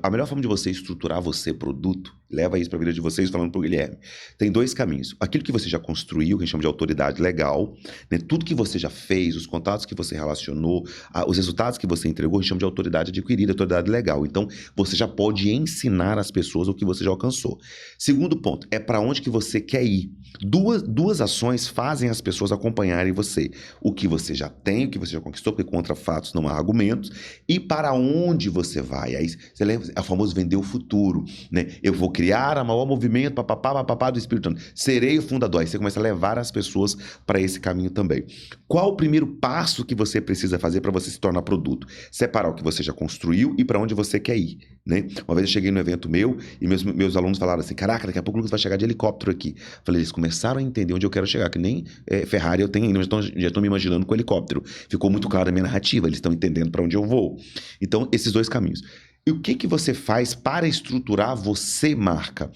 Speaker 3: A melhor forma de você estruturar você produto, leva isso para a vida de vocês, falando para o Guilherme. Tem 2 caminhos. Aquilo que você já construiu, que a gente chama de autoridade legal, né? Tudo que você já fez, os contatos que você relacionou, os resultados que você entregou, a gente chama de autoridade adquirida, autoridade legal. Então, você já pode ensinar as pessoas o que você já alcançou. Segundo ponto, é para onde que você quer ir. Duas ações fazem as pessoas acompanharem você. O que você já tem, o que você já conquistou, porque contra fatos não há argumentos, e para onde você vai. Aí você lembra, é o famoso vender o futuro, né? Eu vou criar o maior movimento, papapá do Espírito Santo. Serei o fundador. Aí você começa a levar as pessoas para esse caminho também. Qual o primeiro passo que você precisa fazer para você se tornar produto? Separar o que você já construiu e para onde você quer ir, né? Uma vez eu cheguei no evento meu e meus alunos falaram assim, caraca, daqui a pouco o Lucas vai chegar de helicóptero aqui. Falei, eles começaram a entender onde eu quero chegar, que nem Ferrari eu tenho ainda, já estão me imaginando com helicóptero. Ficou muito claro a minha narrativa, eles estão entendendo para onde eu vou. Então, esses 2 caminhos. E o que você faz para estruturar você, marca?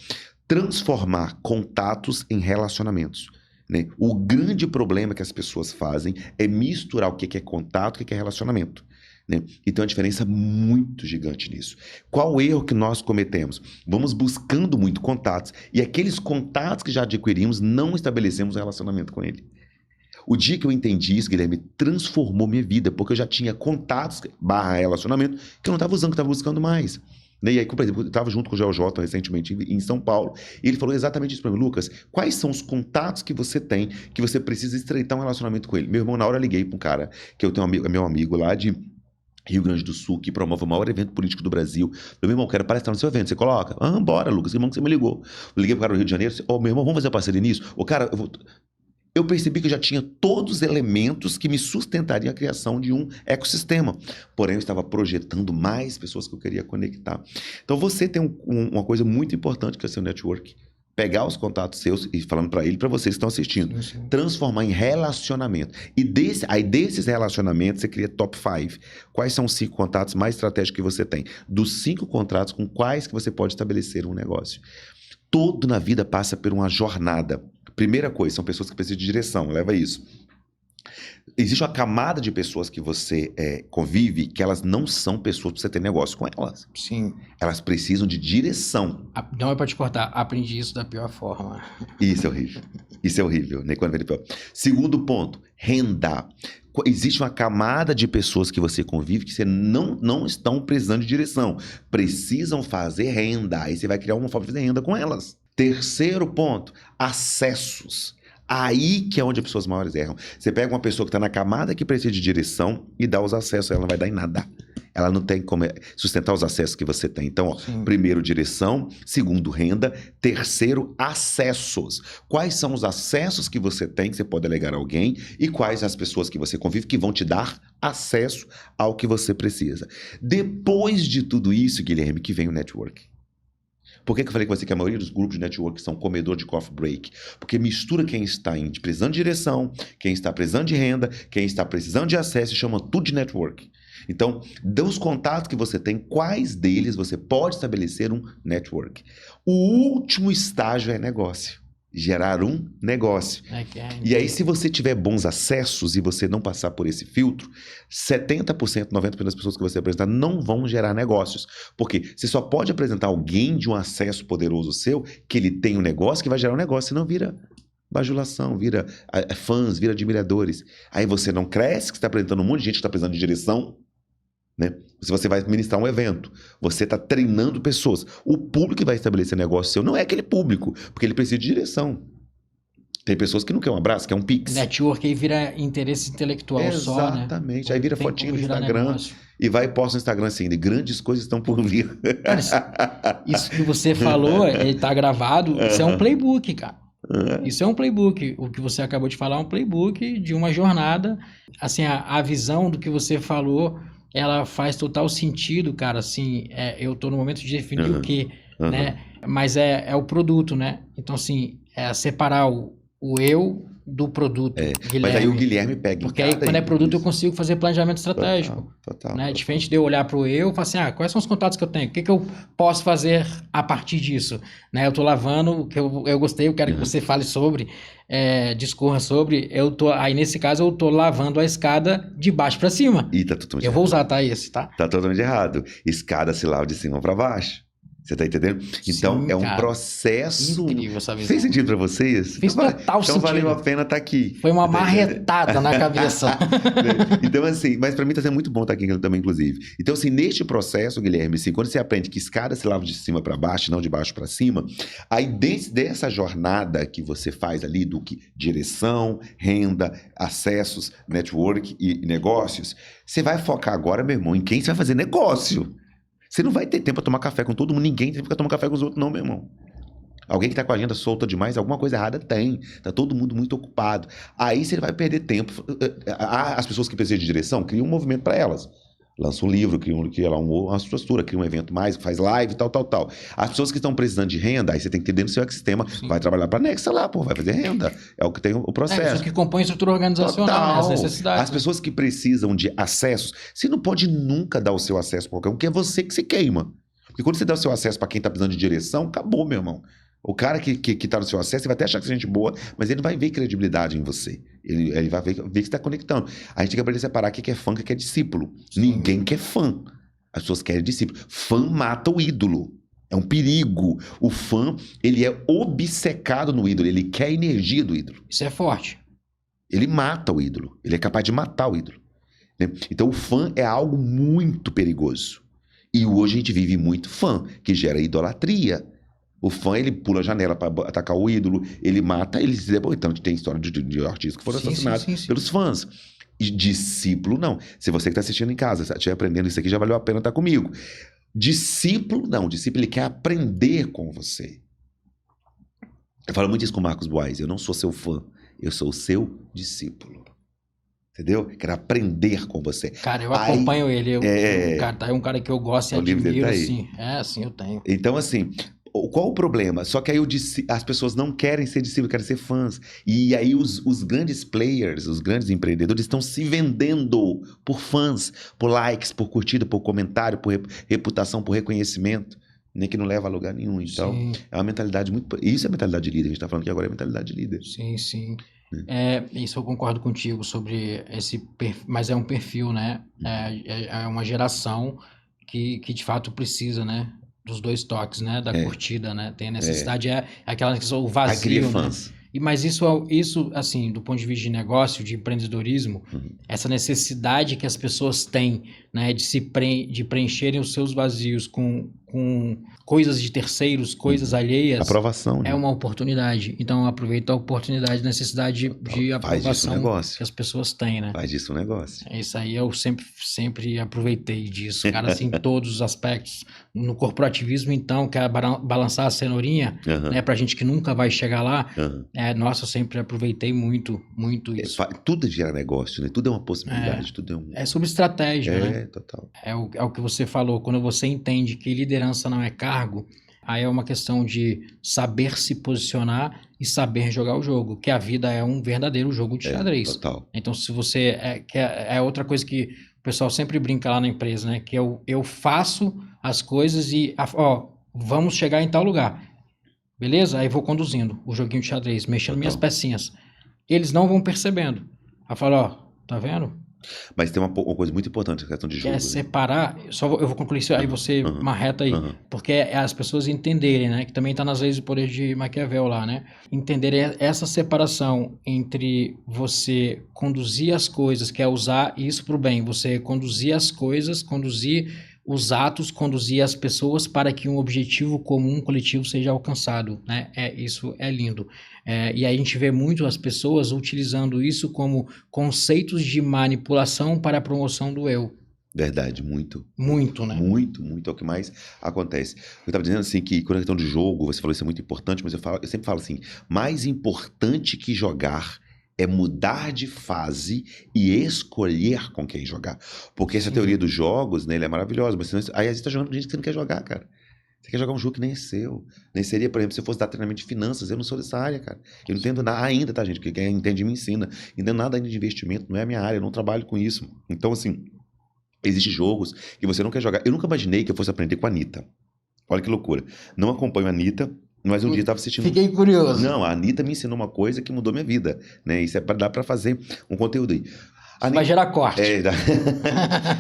Speaker 3: Transformar contatos em relacionamentos. Né? O grande problema que as pessoas fazem é misturar o que é contato e o que é relacionamento. Né? E tem uma diferença muito gigante nisso. Qual o erro que nós cometemos? Vamos buscando muito contatos e aqueles contatos que já adquirimos não estabelecemos um relacionamento com ele. O dia que eu entendi isso, Guilherme, transformou minha vida, porque eu já tinha contatos /relacionamento que eu não estava usando, que eu estava buscando mais. E aí, por exemplo, eu estava junto com o Joel J recentemente em São Paulo, e ele falou exatamente isso para mim, Lucas, quais são os contatos que você tem que você precisa estreitar um relacionamento com ele? Meu irmão, na hora eu liguei para um cara, que eu tenho meu amigo lá de Rio Grande do Sul, que promove o maior evento político do Brasil. Meu irmão, quero palestrar no seu evento. Você coloca? Bora, Lucas, irmão, que você me ligou. Eu liguei pro cara do Rio de Janeiro, meu irmão, vamos fazer a parceria nisso? Cara, eu percebi que eu já tinha todos os elementos que me sustentariam a criação de um ecossistema. Porém, eu estava projetando mais pessoas que eu queria conectar. Então, você tem uma coisa muito importante que é o seu network. Pegar os contatos seus e falando para ele, para vocês que estão assistindo, transformar em relacionamento. E desses relacionamentos você cria top 5. Quais são os 5 contatos mais estratégicos que você tem? Dos 5 contratos, com quais que você pode estabelecer um negócio? Tudo na vida passa por uma jornada. Primeira coisa, são pessoas que precisam de direção, leva isso. Existe uma camada de pessoas que você convive que elas não são pessoas para você ter negócio com elas.
Speaker 2: Sim.
Speaker 3: Elas precisam de direção.
Speaker 2: Não é para te cortar, aprendi isso da pior forma.
Speaker 3: Isso é horrível. Isso é horrível. Nem quando vem pior. Segundo ponto, renda. Existe uma camada de pessoas que você convive que você não estão precisando de direção. Precisam fazer renda. Aí você vai criar uma forma de fazer renda com elas. Terceiro ponto, acessos. Aí que é onde as pessoas maiores erram. Você pega uma pessoa que está na camada que precisa de direção e dá os acessos, ela não vai dar em nada. Ela não tem como sustentar os acessos que você tem. Então, primeiro, direção. Segundo, renda. Terceiro, acessos. Quais são os acessos que você tem que você pode delegar a alguém e quais as pessoas que você convive que vão te dar acesso ao que você precisa. Depois de tudo isso, Guilherme, que vem o network. Por que eu falei com você que a maioria dos grupos de network são comedor de coffee break? Porque mistura quem está precisando de direção, quem está precisando de renda, quem está precisando de acesso e chama tudo de network. Então, dos contatos que você tem, quais deles você pode estabelecer um network? O último estágio é negócio. Gerar um negócio. E aí, se você tiver bons acessos e você não passar por esse filtro, 70%, 90% das pessoas que você apresentar não vão gerar negócios. Porque você só pode apresentar alguém de um acesso poderoso seu, que ele tem um negócio que vai gerar um negócio, senão vira bajulação, vira fãs, vira admiradores. Aí você não cresce, que você está apresentando um monte de gente que está precisando de direção, né? Se você vai ministrar um evento, você está treinando pessoas. O público que vai estabelecer negócio seu não é aquele público, porque ele precisa de direção. Tem pessoas que não querem um abraço, querem um pix.
Speaker 2: Network aí vira interesse intelectual só, né?
Speaker 3: Exatamente. Aí vira
Speaker 2: Tem
Speaker 3: fotinho no
Speaker 2: como virar
Speaker 3: Instagram
Speaker 2: negócio.
Speaker 3: e vai e posta no Instagram assim, de grandes coisas estão por vir.
Speaker 2: Cara, isso que você falou, ele tá gravado, isso é um playbook, cara. Isso é um playbook. O que você acabou de falar é um playbook de uma jornada. Assim, a visão do que você falou, ela faz total sentido, cara. Assim, eu tô no momento de definir o quê, né? Mas é o produto, né? Então, assim, separar o eu do produto.
Speaker 3: Mas aí o Guilherme pega.
Speaker 2: Porque aí, quando é produto, eu consigo fazer planejamento estratégico. Total. Diferente de eu olhar para o eu e falar assim, quais são os contatos que eu tenho? O que eu posso fazer a partir disso? Né? Eu estou lavando, o que eu gostei, eu quero que você fale sobre, discorra sobre. Aí, nesse caso, eu estou lavando a escada de baixo para cima.
Speaker 3: E tá totalmente
Speaker 2: eu vou usar, tá? Esse, tá?
Speaker 3: Tá totalmente errado. Escada se lava de cima para baixo. Você tá entendendo? Então,
Speaker 2: Sim,
Speaker 3: é um
Speaker 2: cara.
Speaker 3: processo...
Speaker 2: Incrível essa visão.
Speaker 3: Fez sentido pra vocês?
Speaker 2: Fez total sentido.
Speaker 3: Então valeu a pena estar aqui.
Speaker 2: Foi uma marretada na cabeça.
Speaker 3: Então, assim, mas pra mim tá sendo muito bom estar aqui também, inclusive. Então, assim, neste processo, Guilherme, assim, quando você aprende que escada se lava de cima para baixo, não de baixo para cima, aí dentro dessa jornada que você faz ali do que direção, renda, acessos, network e negócios, você vai focar agora, meu irmão, em quem você vai fazer negócio. Você não vai ter tempo para tomar café com todo mundo. Ninguém tem tempo para tomar café com os outros, não, meu irmão. Alguém que está com a agenda solta demais, alguma coisa errada tem. Tá todo mundo muito ocupado. Aí você vai perder tempo. As pessoas que precisam de direção, cria um movimento para elas. Lança um livro, cria lá uma estrutura, cria um evento mais, faz live, tal. As pessoas que estão precisando de renda, aí você tem que ter dentro do seu ecossistema, vai trabalhar para a Nexa lá, vai fazer renda. É o que tem o processo.
Speaker 2: As pessoas que compõem a estrutura organizacional, as necessidades.
Speaker 3: As pessoas que precisam de acessos, você não pode nunca dar o seu acesso para qualquer um, porque é você que se queima. Porque quando você dá o seu acesso para quem está precisando de direção, acabou, meu irmão. O cara que tá no seu acesso, ele vai até achar que você é gente boa, mas ele não vai ver credibilidade em você. Ele vai ver que você está conectando. A gente tem que aprender a separar o que é fã e o que é discípulo. Sim. Ninguém quer fã. As pessoas querem discípulo. Fã mata o ídolo. É um perigo. O fã, ele é obcecado no ídolo. Ele quer a energia do ídolo.
Speaker 2: Isso é forte.
Speaker 3: Ele mata o ídolo. Ele é capaz de matar o ídolo. Né? Então, o fã é algo muito perigoso. E hoje a gente vive muito fã, que gera idolatria. O fã, ele pula a janela para atacar o ídolo, ele mata, ele se depois. Então, tem história de artistas que foram assassinados pelos fãs. E discípulo, não. Se você que está assistindo em casa, estiver aprendendo isso aqui, já valeu a pena estar comigo. Discípulo, não. Discípulo, ele quer aprender com você. Eu falo muito isso com o Marcos Boas. Eu não sou seu fã, eu sou o seu discípulo. Entendeu? Quero aprender com você.
Speaker 2: Cara, eu acompanho ele. É um cara que eu gosto e admiro, assim. Assim, eu tenho.
Speaker 3: Então, assim... Qual o problema? Só que aí as pessoas não querem ser discípulos, querem ser fãs. E aí os grandes players, os grandes empreendedores estão se vendendo por fãs, por likes, por curtida, por comentário, por reputação, por reconhecimento, nem que não leva a lugar nenhum. Então, é uma mentalidade muito... Isso é mentalidade de líder. A gente está falando que agora é mentalidade de líder.
Speaker 2: Sim. Isso eu concordo contigo sobre esse perfil, mas é um perfil, né? É uma geração que de fato precisa, né? Dos dois toques, né? Da curtida, né? Tem a necessidade, aquela que o vazio, né? Mas isso, assim, do ponto de vista de negócio, de empreendedorismo, essa necessidade que as pessoas têm, né? De preencherem os seus vazios com coisas de terceiros, coisas alheias.
Speaker 3: Aprovação, né?
Speaker 2: É uma oportunidade. Então, aproveita a oportunidade, necessidade de aprovação que as pessoas têm, né?
Speaker 3: Faz disso um negócio.
Speaker 2: Isso aí eu sempre aproveitei disso, cara, assim, em todos os aspectos. No corporativismo, então, que é balançar a cenourinha, né, pra gente que nunca vai chegar lá, nossa, eu sempre aproveitei muito isso.
Speaker 3: Tudo gera negócio, né? Tudo é uma possibilidade, tudo é
Speaker 2: sobre estratégia, né?
Speaker 3: Total.
Speaker 2: É o que você falou, quando você entende que liderança não é cargo, aí é uma questão de saber se posicionar e saber jogar o jogo, que a vida é um verdadeiro jogo de xadrez.
Speaker 3: Total.
Speaker 2: Então, se você... é outra coisa que o pessoal sempre brinca lá na empresa, né? Que eu faço as coisas e... vamos chegar em tal lugar. Beleza? Aí vou conduzindo o joguinho de xadrez, mexendo minhas pecinhas. Eles não vão percebendo. Aí fala, tá vendo?
Speaker 3: Mas tem uma coisa muito importante na questão de
Speaker 2: Que
Speaker 3: jogo.
Speaker 2: é separar, eu vou concluir isso, aí você marreta aí, porque é as pessoas entenderem, né, que também está nas leis do poder de Maquiavel lá, né, entenderem essa separação entre você conduzir as coisas, que é usar isso para o bem, você conduzir as coisas, conduzir os atos, conduzir as pessoas para que um objetivo comum, coletivo seja alcançado, né, isso é lindo. E aí a gente vê muito as pessoas utilizando isso como conceitos de manipulação para a promoção do eu.
Speaker 3: Verdade, muito.
Speaker 2: Muito, né?
Speaker 3: Muito, muito. É o que mais acontece. Eu estava dizendo assim que quando é questão de jogo, você falou isso é muito importante, mas eu sempre falo assim, mais importante que jogar é mudar de fase e escolher com quem jogar. Porque essa teoria dos jogos, né, ele é maravilhosa, mas senão, aí você está jogando com gente que você não quer jogar, cara. Você quer jogar um jogo que nem é seu. Nem seria, por exemplo, se eu fosse dar treinamento de finanças. Eu não sou dessa área, cara. Eu não entendo nada ainda, tá, gente? Porque quem entende me ensina. Não entendo nada ainda de investimento, não é a minha área, eu não trabalho com isso. Então, assim, existem jogos que você não quer jogar. Eu nunca imaginei que eu fosse aprender com a Anitta. Olha que loucura. Não acompanho a Anitta, mas um dia eu estava assistindo...
Speaker 2: Fiquei curioso.
Speaker 3: Não, a Anitta me ensinou uma coisa que mudou minha vida, né? Isso dá para fazer um conteúdo aí.
Speaker 2: Vai gerar corte.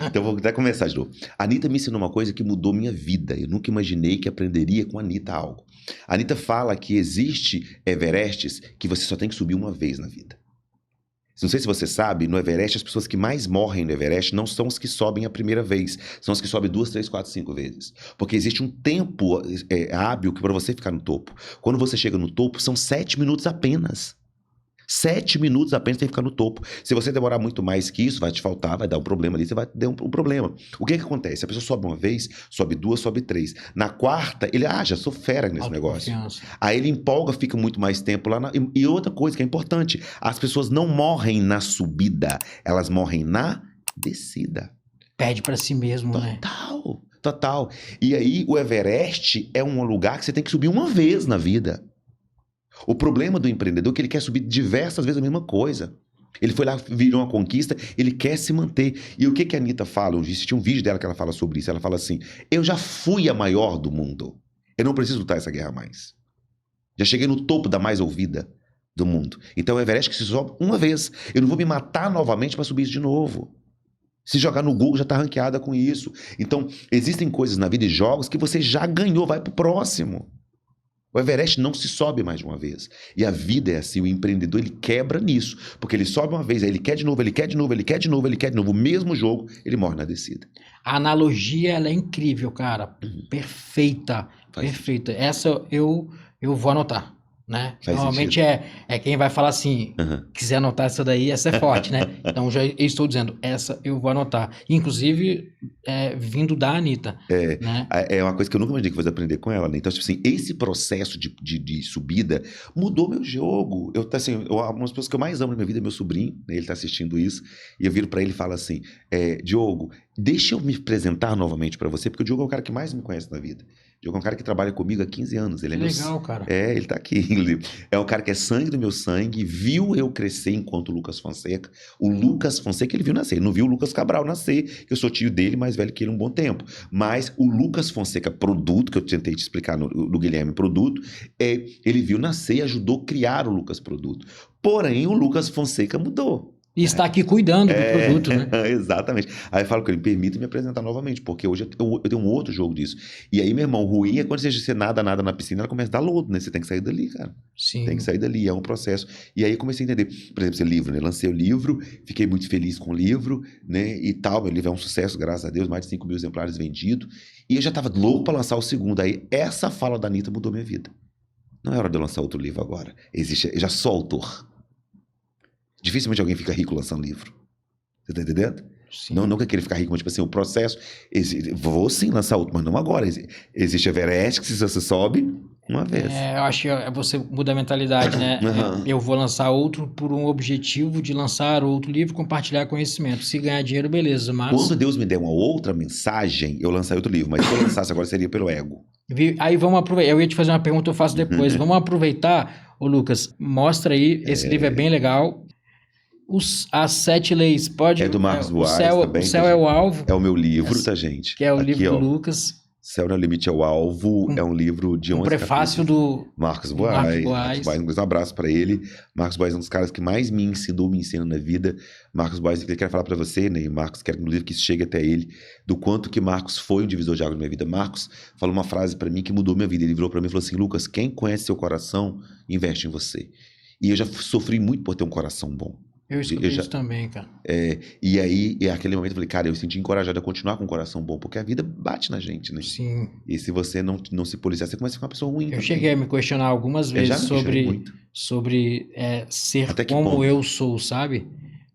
Speaker 3: Então vou até começar de novo. A Anitta me ensinou uma coisa que mudou minha vida. Eu nunca imaginei que aprenderia com a Anitta algo. A Anitta fala que existe Everestes que você só tem que subir uma vez na vida. Não sei se você sabe, no Everest, as pessoas que mais morrem no Everest não são as que sobem a primeira vez. São as que sobem 2, 3, 4, 5 vezes. Porque existe um tempo hábil para você ficar no topo. Quando você chega no topo, são 7 minutos apenas. 7 minutos apenas tem que ficar no topo. Se você demorar muito mais que isso, vai te faltar, vai dar um problema ali, você vai ter um problema. O que acontece? A pessoa sobe uma vez, sobe 2, sobe 3. Na quarta, ele, já sou fera nesse negócio. Aí ele empolga, fica muito mais tempo lá. E outra coisa que é importante, as pessoas não morrem na subida, elas morrem na descida.
Speaker 2: Perde pra si mesmo, né?
Speaker 3: Total. E aí o Everest é um lugar que você tem que subir uma vez na vida. O problema do empreendedor é que ele quer subir diversas vezes a mesma coisa. Ele foi lá, virou uma conquista, ele quer se manter. E o que a Anitta fala? Eu assisti um vídeo dela que ela fala sobre isso. Ela fala assim, eu já fui a maior do mundo. Eu não preciso lutar essa guerra mais. Já cheguei no topo da mais ouvida do mundo. Então o Everest que se sobe uma vez. Eu não vou me matar novamente para subir isso de novo. Se jogar no Google já está ranqueada com isso. Então existem coisas na vida e jogos que você já ganhou, vai pro próximo. O Everest não se sobe mais de uma vez. E a vida é assim, o empreendedor ele quebra nisso. Porque ele sobe uma vez, aí ele quer de novo, ele quer de novo, ele quer de novo, ele quer de novo. O mesmo jogo, ele morre na descida.
Speaker 2: A analogia, ela é incrível, cara. Perfeita. Perfeita. Essa eu vou anotar, né? Normalmente é quem vai falar assim, quiser anotar essa daí, essa é forte, né? Então já estou dizendo, essa eu vou anotar. Inclusive, vindo da Anitta. Né?
Speaker 3: É uma coisa que eu nunca imaginei que fosse aprender com ela, né? Então, tipo assim, esse processo de subida mudou meu jogo. Uma das pessoas que eu mais amo na minha vida é meu sobrinho, né? Ele tá assistindo isso, e eu viro pra ele e falo assim, Diogo, deixa eu me apresentar novamente pra você, porque o Diogo é o cara que mais me conhece na vida. O Diogo é um cara que trabalha comigo há 15 anos. Ele
Speaker 2: legal, cara.
Speaker 3: Ele tá aqui. É um cara que é sangue do meu sangue, viu eu crescer enquanto o Lucas Fonseca. O Lucas Fonseca, ele viu nascer. Ele não viu o Lucas Cabral nascer, que eu sou tio dele, mais velho que ele um bom tempo. Mas o Lucas Fonseca produto, que eu tentei te explicar no Guilherme produto, ele viu nascer e ajudou a criar o Lucas produto. Porém, o Lucas Fonseca mudou.
Speaker 2: E está aqui cuidando do produto, né?
Speaker 3: Exatamente. Aí eu falo com ele, permita me apresentar novamente, porque hoje eu tenho um outro jogo disso. E aí, meu irmão, o ruim é quando você nada na piscina, ela começa a dar lodo, né? Você tem que sair dali, cara.
Speaker 2: Sim.
Speaker 3: Tem que sair dali, é um processo. E aí eu comecei a entender, por exemplo, esse livro, né? Lancei o livro, fiquei muito feliz com o livro, né? E tal, meu livro é um sucesso, graças a Deus, mais de 5 mil exemplares vendidos. E eu já tava louco para lançar o segundo. Aí essa fala da Anitta mudou minha vida. Não é hora de eu lançar outro livro agora. Eu já sou autor. Dificilmente alguém fica rico lançando livro. Você tá entendendo?
Speaker 2: Sim.
Speaker 3: Não quer querer ficar rico, mas tipo assim, o processo... Vou sim lançar outro, mas não agora. Existe Everest, que se você sobe uma vez.
Speaker 2: Eu acho que você muda a mentalidade, né? Eu vou lançar outro por um objetivo de lançar outro livro, compartilhar conhecimento. Se ganhar dinheiro, beleza, mas...
Speaker 3: Quando Deus me der uma outra mensagem, eu lançaria outro livro. Mas se eu lançasse agora, seria pelo ego.
Speaker 2: Aí vamos aproveitar. Eu ia te fazer uma pergunta, eu faço depois. Vamos aproveitar, Lucas, mostra aí. Esse livro é bem legal. As 7 leis, pode...
Speaker 3: É do Marcos Buarque também.
Speaker 2: O céu é o alvo.
Speaker 3: É o meu livro, tá, gente?
Speaker 2: Que é o
Speaker 3: aqui,
Speaker 2: livro do Lucas.
Speaker 3: Céu Não é o Limite é o Alvo é um livro de 11
Speaker 2: prefácio
Speaker 3: capítulos.
Speaker 2: do
Speaker 3: Marcos
Speaker 2: Marcos
Speaker 3: Boaz.
Speaker 2: Boaz.
Speaker 3: Um abraço para ele. Marcos Boaz é um dos caras que mais me ensinou, me ensina na vida. Marcos Boaz, ele quer falar para você, né? E Marcos quer no livro que isso chegue até ele, do quanto que Marcos foi um divisor de águas na minha vida. Marcos falou uma frase para mim que mudou minha vida. Ele virou para mim e falou assim: Lucas, quem conhece seu coração, investe em você. E eu já sofri muito por ter um coração bom.
Speaker 2: Eu escutei isso também, cara.
Speaker 3: E aí, naquele momento, eu falei, cara, eu me senti encorajado a continuar com um coração bom, porque a vida bate na gente, né?
Speaker 2: Sim.
Speaker 3: E se você não se policiar, você começa a ficar uma pessoa ruim.
Speaker 2: Eu cheguei a me questionar algumas vezes sobre ser como eu sou, sabe?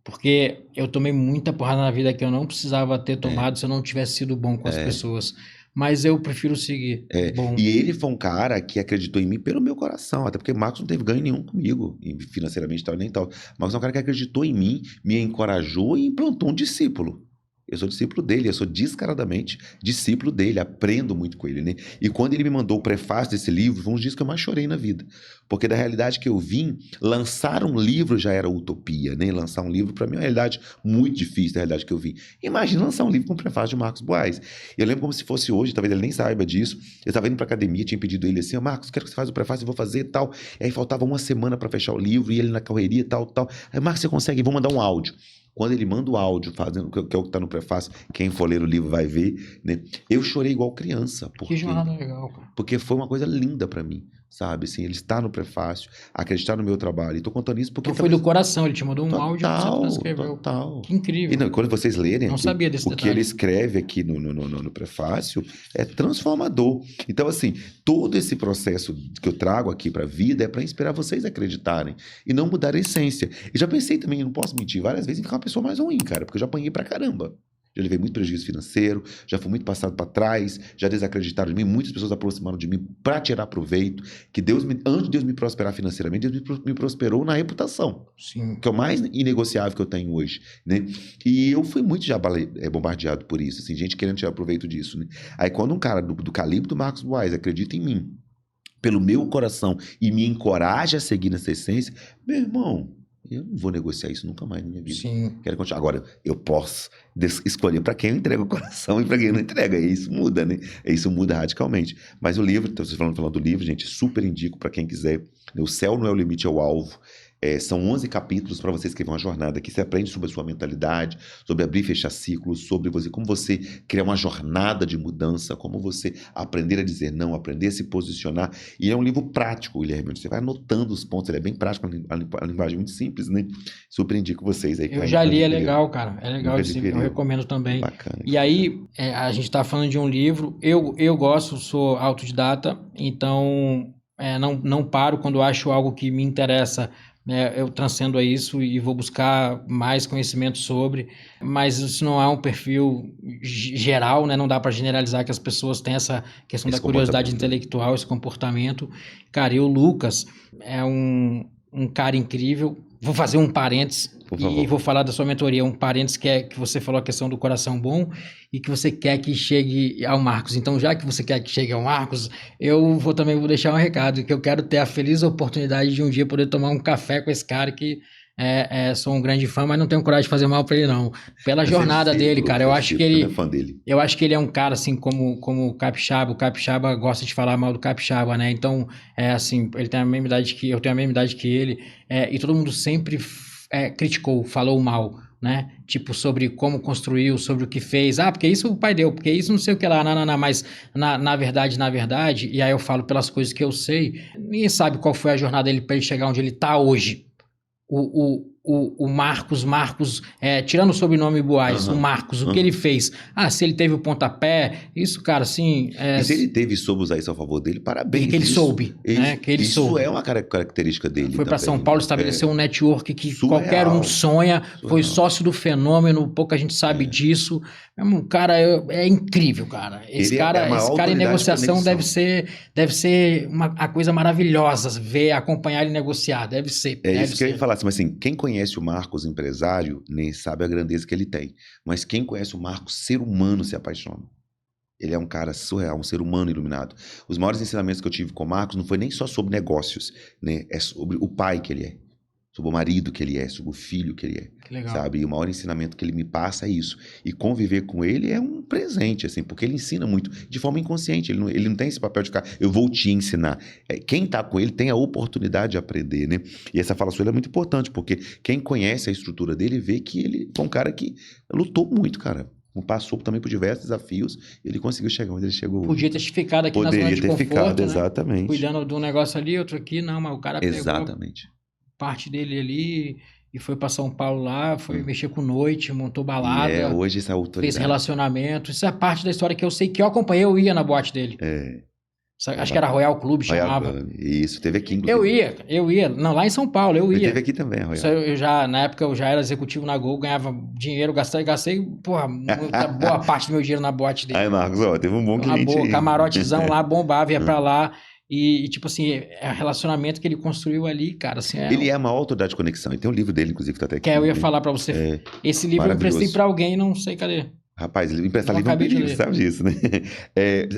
Speaker 2: Porque eu tomei muita porrada na vida que eu não precisava ter tomado se eu não tivesse sido bom com as pessoas. Mas eu prefiro seguir. Bom.
Speaker 3: E ele foi um cara que acreditou em mim pelo meu coração, até porque Marcos não teve ganho nenhum comigo, financeiramente tal, nem tal. Marcos é um cara que acreditou em mim, me encorajou e implantou um discípulo. Eu sou discípulo dele, eu sou descaradamente discípulo dele, aprendo muito com ele, né? E quando ele me mandou o prefácio desse livro, foi um dos dias que eu mais chorei na vida. Porque da realidade que eu vim, lançar um livro já era utopia, né? Lançar um livro, para mim, é uma realidade muito difícil, da realidade que eu vim. Imagina lançar um livro com o prefácio de Marcos Boaz. Eu lembro como se fosse hoje, talvez ele nem saiba disso. Eu estava indo para academia, tinha pedido ele assim: Marcos, quero que você faça o prefácio, eu vou fazer tal. E aí faltava uma semana para fechar o livro, e ele na correria, tal. Aí, Marcos, você consegue? Vou mandar um áudio. Quando ele manda o áudio, fazendo que é o que está no prefácio, quem for ler o livro vai ver, né? Eu chorei igual criança.
Speaker 2: Que jornada legal, cara.
Speaker 3: Porque foi uma coisa linda para mim, sabe? Assim, ele está no prefácio, acreditar no meu trabalho. E tô contando isso porque...
Speaker 2: Então foi do coração, ele te mandou um áudio e você transcreveu.
Speaker 3: Total.
Speaker 2: Que incrível.
Speaker 3: E não, quando vocês lerem
Speaker 2: não
Speaker 3: aqui,
Speaker 2: sabia desse
Speaker 3: o
Speaker 2: detalhe.
Speaker 3: que ele escreve aqui no prefácio é transformador. Então, assim, todo esse processo que eu trago aqui para a vida é para inspirar vocês a acreditarem e não mudar a essência. E já pensei também, não posso mentir, várias vezes em ficar uma pessoa mais ruim, cara, porque eu já apanhei pra caramba. Já levei muito prejuízo financeiro, já fui muito passado para trás, já desacreditaram de mim, muitas pessoas aproximaram de mim para tirar proveito, que antes de Deus me prosperar financeiramente, Deus me prosperou na reputação.
Speaker 2: Sim.
Speaker 3: Que é o mais inegociável que eu tenho hoje, né? E eu fui muito já bombardeado por isso, assim, gente querendo tirar proveito disso, né? Aí quando um cara do calibre do Marcos Boaz acredita em mim, pelo meu coração, e me encoraja a seguir nessa essência, meu irmão, eu não vou negociar isso nunca mais na minha vida.
Speaker 2: Sim.
Speaker 3: Quero continuar. Agora, eu posso escolher para quem eu entrego o coração e para quem eu não entrega. E isso muda, né? Isso muda radicalmente. Mas o livro, vocês falando do livro, gente, super indico para quem quiser. O Céu Não é o Limite, é o Alvo. São 11 capítulos para você escrever uma jornada que você aprende sobre a sua mentalidade, sobre abrir e fechar ciclos, sobre como você criar uma jornada de mudança, como você aprender a dizer não, aprender a se posicionar. E é um livro prático, Guilherme. Você vai anotando os pontos, ele é bem prático, a linguagem é muito simples, né? Super indico vocês aí.
Speaker 2: Eu já li, é legal, cara. É legal, eu recomendo também.
Speaker 3: Bacana.
Speaker 2: E aí, a gente está falando de um livro, eu gosto, sou autodidata, então não paro quando acho algo que me interessa. Eu transcendo a isso e vou buscar mais conhecimento sobre, mas isso não é um perfil geral, né? Não dá para generalizar que as pessoas têm essa questão da curiosidade intelectual, esse comportamento. Cara, o Lucas é um cara incrível. Vou fazer um parênteses e vou falar da sua mentoria. Um parênteses que você falou a questão do coração bom e que você quer que chegue ao Marcos. Então, já que você quer que chegue ao Marcos, eu também vou deixar um recado, que eu quero ter a feliz oportunidade de um dia poder tomar um café com esse cara que sou um grande fã, mas não tenho coragem de fazer mal para ele, não. Pela jornada dele, cara, eu acho que ele é um cara, assim, como o Capixaba. O Capixaba gosta de falar mal do Capixaba, né? Então, assim, ele tem a mesma idade que eu, tenho a mesma idade que ele, e todo mundo sempre criticou, falou mal, né? Tipo, sobre como construiu, sobre o que fez. Porque isso o pai deu, porque isso não sei o que lá, não, mas na verdade, e aí eu falo pelas coisas que eu sei, ninguém sabe qual foi a jornada dele para ele chegar onde ele está hoje. O Marcos, tirando o sobrenome Boaz, o Marcos, o que ele fez? Se ele teve o pontapé, isso, cara, assim...
Speaker 3: E se ele teve e soube usar isso a favor dele, parabéns.
Speaker 2: Que ele soube, né? Que ele
Speaker 3: isso
Speaker 2: soube.
Speaker 3: É uma característica dele.
Speaker 2: Foi para São Paulo, estabeleceu um network que
Speaker 3: surreal,
Speaker 2: qualquer um sonha, foi sócio do Fenômeno, pouca gente sabe disso. O cara é incrível, cara. Esse cara em negociação deve ser a coisa maravilhosa, acompanhar ele negociar, deve ser.
Speaker 3: Isso que eu ia falar, mas assim, quem conhece o Marcos empresário, nem sabe a grandeza que ele tem. Mas quem conhece o Marcos ser humano se apaixona. Ele é um cara surreal, um ser humano iluminado. Os maiores ensinamentos que eu tive com o Marcos não foi nem só sobre negócios, né? É sobre o pai que ele é. sobre o marido que ele é, sobre o filho que ele é.
Speaker 2: Que legal.
Speaker 3: Sabe? E o maior ensinamento que ele me passa é isso. E conviver com ele é um presente, assim, porque ele ensina muito de forma inconsciente. Ele não tem esse papel de ficar, eu vou te ensinar. Quem tá com ele tem a oportunidade de aprender, né? E essa fala sua é muito importante, porque quem conhece a estrutura dele vê que ele é um cara que lutou muito, cara. Passou também por diversos desafios e ele conseguiu chegar onde ele chegou hoje.
Speaker 2: Podia ter ficado aqui na zona de conforto,
Speaker 3: ficado,
Speaker 2: né?
Speaker 3: exatamente.
Speaker 2: Cuidando de um negócio ali, outro aqui, não, mas o cara
Speaker 3: Exatamente.
Speaker 2: pegou parte dele ali e foi para São Paulo lá, foi mexer com noite, montou balada,
Speaker 3: hoje essa autoridade.
Speaker 2: fez relacionamento. Isso é parte da história que eu sei que eu acompanhei, eu ia na boate dele. Acho que era Royal Club, chamava.
Speaker 3: Club. Isso, teve aqui,
Speaker 2: inclusive. Eu ia. Não, lá em São Paulo, eu ia.
Speaker 3: Teve aqui também, Royal.
Speaker 2: Na época eu já era executivo na Gol, ganhava dinheiro, gastei, porra, boa parte do meu dinheiro na boate dele.
Speaker 3: Aí, Marcos, teve um bom cliente aí.
Speaker 2: Camarotezão lá, bombava, ia pra lá. E, tipo assim, o relacionamento que ele construiu ali, cara, assim...
Speaker 3: Ele é a maior autoridade de conexão. E tem um livro dele, inclusive, que tá até aqui.
Speaker 2: Que eu ia falar pra você. Esse livro eu emprestei pra alguém, não sei cadê.
Speaker 3: Rapaz, emprestar livro é um perigo, sabe disso, né?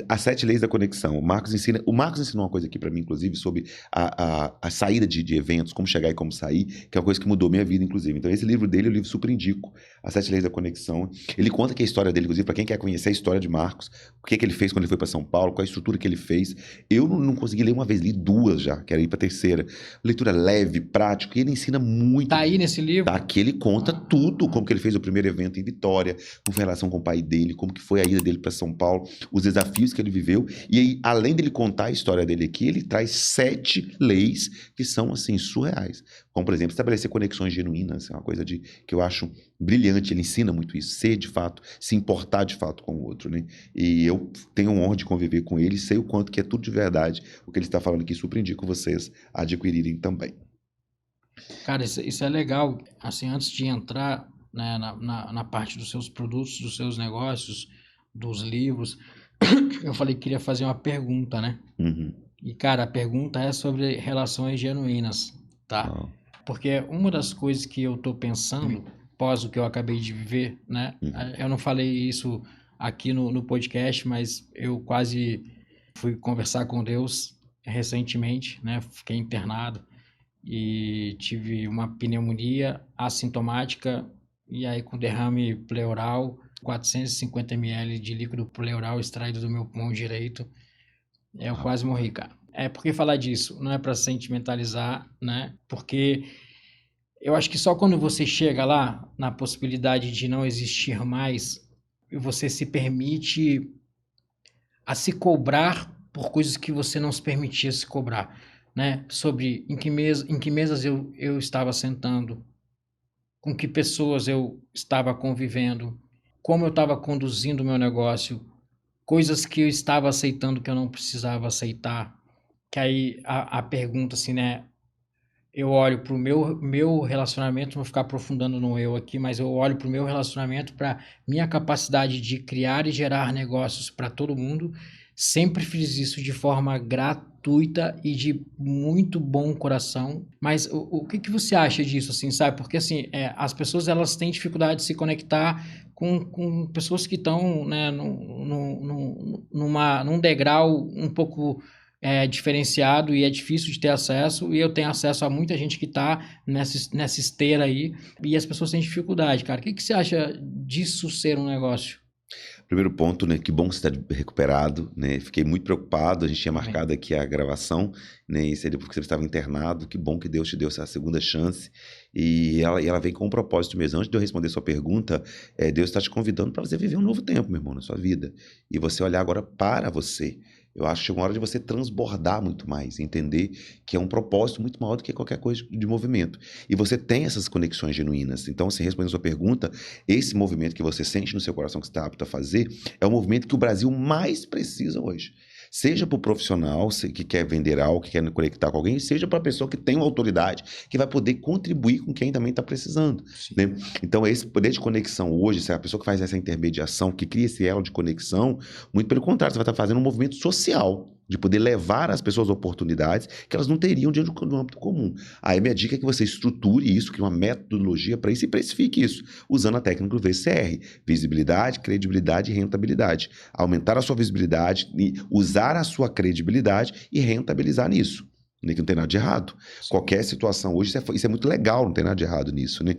Speaker 3: As 7 leis da conexão. O Marcos ensinou uma coisa aqui pra mim, inclusive, sobre a saída de eventos, como chegar e como sair, que é uma coisa que mudou minha vida, inclusive. Então, esse livro dele, eu livro super indico, As 7 leis da conexão. Ele conta que a história dele, inclusive, pra quem quer conhecer a história de Marcos, o que ele fez quando ele foi pra São Paulo, qual a estrutura que ele fez. Eu não consegui ler uma vez, li 2 já, quero ir pra 3ª. Leitura leve, prática, e ele ensina muito.
Speaker 2: Tá aí nesse livro?
Speaker 3: Tá aqui, ele conta tudo, como que ele fez o primeiro evento em Vitória, como foi a relação com o pai dele, como que foi a ida dele para São Paulo, os desafios que ele viveu. E aí, além dele contar a história dele aqui, ele traz 7 leis que são, assim, surreais. Como, por exemplo, estabelecer conexões genuínas, é uma coisa que eu acho brilhante. Ele ensina muito isso, ser de fato, se importar de fato com o outro, né? E eu tenho a honra de conviver com ele, sei o quanto que é tudo de verdade. O que ele está falando aqui, super indico vocês a adquirirem também.
Speaker 2: Cara, isso é legal. Assim, antes de entrar, né, na parte dos seus produtos, dos seus negócios, dos livros, eu falei que queria fazer uma pergunta, né? E, cara, a pergunta é sobre relações genuínas, tá? Porque uma das coisas que eu tô pensando, após o que eu acabei de viver, né? Eu não falei isso aqui no podcast, mas eu quase fui conversar com Deus recentemente, né? Fiquei internado e tive uma pneumonia assintomática. E aí, com derrame pleural, 450 ml de líquido pleural extraído do meu pulmão direito, eu quase morri, cara. Por que falar disso? Não é para sentimentalizar, né? Porque eu acho que só quando você chega lá, na possibilidade de não existir mais, você se permite a se cobrar por coisas que você não se permitia se cobrar, né? Sobre em que mesas eu estava sentando, com que pessoas eu estava convivendo, como eu estava conduzindo o meu negócio, coisas que eu estava aceitando que eu não precisava aceitar. Que aí a pergunta assim, né? Eu olho para o meu relacionamento, vou ficar aprofundando no eu aqui, mas eu olho para o meu relacionamento, para minha capacidade de criar e gerar negócios para todo mundo. Sempre fiz isso de forma gratuita e de muito bom coração. Mas o que você acha disso, assim, sabe? Porque, assim, as pessoas, elas têm dificuldade de se conectar com pessoas que estão, né, num degrau um pouco diferenciado, e é difícil de ter acesso, e eu tenho acesso a muita gente que está nessa esteira aí, e as pessoas têm dificuldade, cara. O que você acha disso ser um negócio?
Speaker 3: Primeiro ponto, né? Que bom que você está recuperado, né? Fiquei muito preocupado, a gente tinha marcado aqui a gravação, né? E seria porque você estava internado. Que bom que Deus te deu essa segunda chance. E ela vem com um propósito mesmo. Antes de eu responder sua pergunta, Deus está te convidando para você viver um novo tempo, meu irmão, na sua vida. E você olhar agora para você. Eu acho que chegou uma hora de você transbordar muito mais, entender que é um propósito muito maior do que qualquer coisa de movimento. E você tem essas conexões genuínas. Então, assim, respondendo a sua pergunta, esse movimento que você sente no seu coração que você está apto a fazer é o movimento que o Brasil mais precisa hoje. Seja para o profissional que quer vender algo, que quer conectar com alguém, seja para a pessoa que tem uma autoridade, que vai poder contribuir com quem também está precisando. Né? Então, esse poder de conexão hoje, se é a pessoa que faz essa intermediação, que cria esse elo de conexão, muito pelo contrário, você vai estar fazendo um movimento social, de poder levar às pessoas oportunidades que elas não teriam dentro do âmbito comum. Aí minha dica é que você estruture isso, crie uma metodologia para isso e precifique isso, usando a técnica do VCR, visibilidade, credibilidade e rentabilidade. Aumentar a sua visibilidade, usar a sua credibilidade e rentabilizar nisso. Não tem nada de errado.
Speaker 2: Sim.
Speaker 3: Qualquer situação hoje, isso é muito legal, não tem nada de errado nisso, né?